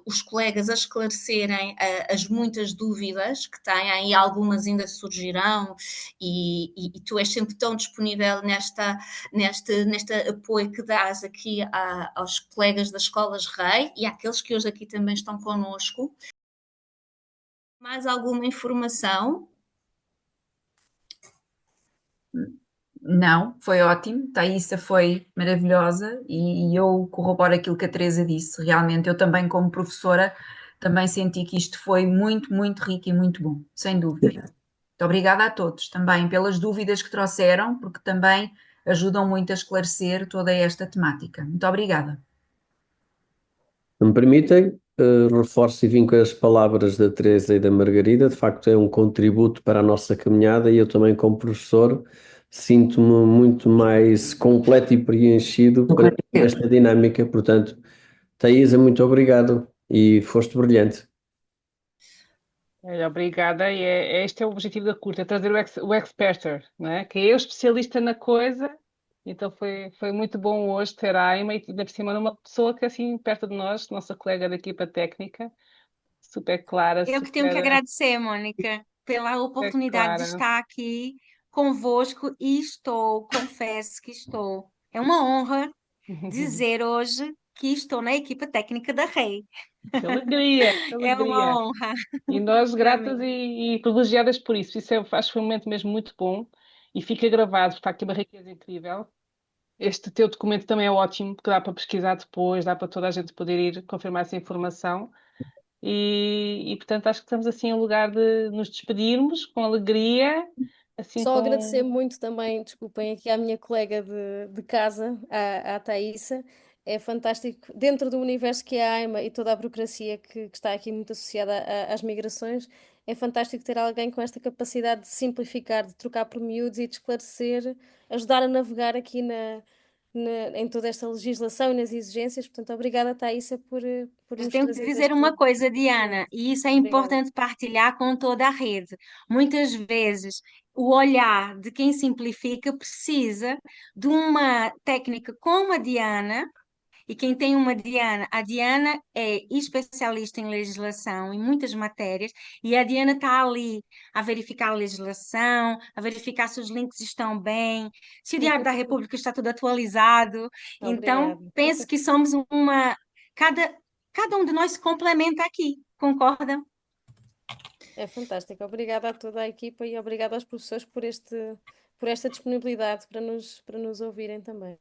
os colegas a esclarecerem as muitas dúvidas que têm, e algumas ainda surgirão, e tu és sempre tão disponível neste apoio que dás aqui aos colegas das escolas REI e àqueles que hoje aqui também estão connosco. Mais alguma informação? Não, foi ótimo. Thaísa foi maravilhosa e eu corroboro aquilo que a Teresa disse. Realmente, eu também, como professora, também senti que isto foi muito, muito rico e muito bom, sem dúvida. Muito obrigada a todos também pelas dúvidas que trouxeram, porque também ajudam muito a esclarecer toda esta temática. Muito obrigada. Se me permitem, reforço e vim com as palavras da Teresa e da Margarida. De facto, é um contributo para a nossa caminhada e eu também, como professor, sinto-me muito mais completo e preenchido para esta dinâmica. Portanto, Thaisa, muito obrigado e foste brilhante. Obrigada, e este é o objetivo da curta, é trazer o experter, não é? Que é o especialista na coisa. Então foi muito bom hoje ter a Aima e ainda por cima uma pessoa que assim perto de nós, nossa colega da equipa técnica, super clara, Eu que tenho que super agradecer, Mônica, pela oportunidade de clara. estar aqui convosco e confesso que estou. É uma honra dizer hoje que estou na equipa técnica da REI. Que alegria, que É uma alegria. honra E nós para gratas mim. e privilegiadas por isso. Isso acho que foi um momento mesmo muito bom e fica gravado, está aqui uma riqueza incrível. Este teu documento também é ótimo, porque dá para pesquisar depois, dá para toda a gente poder ir confirmar essa informação. Portanto, acho que estamos assim em lugar de nos despedirmos com alegria, assim Só agradecer com... muito também, desculpem, aqui à minha colega de casa, à Thaísa. É fantástico, dentro do universo que é a AIMA e toda a burocracia que está aqui muito associada às migrações, é fantástico ter alguém com esta capacidade de simplificar, de trocar por miúdos e de esclarecer, ajudar a navegar aqui em toda esta legislação e nas exigências. Portanto, obrigada, Thaísa, por Eu nos tenho que te trazer dizer uma coisa, Diana, conhecimento. e isso é Obrigada. importante partilhar com toda a rede. Muitas vezes, o olhar de quem simplifica precisa de uma técnica como a Diana E quem tem uma Diana, a Diana é especialista em legislação, em muitas matérias, e a Diana está ali a verificar a legislação, a verificar se os links estão bem, se o Diário da República está tudo atualizado. Então, Obrigada. penso que somos uma. Cada um de nós se complementa aqui, concorda? É fantástico. Obrigada a toda a equipa e obrigada aos professores por esta disponibilidade para nos ouvirem também.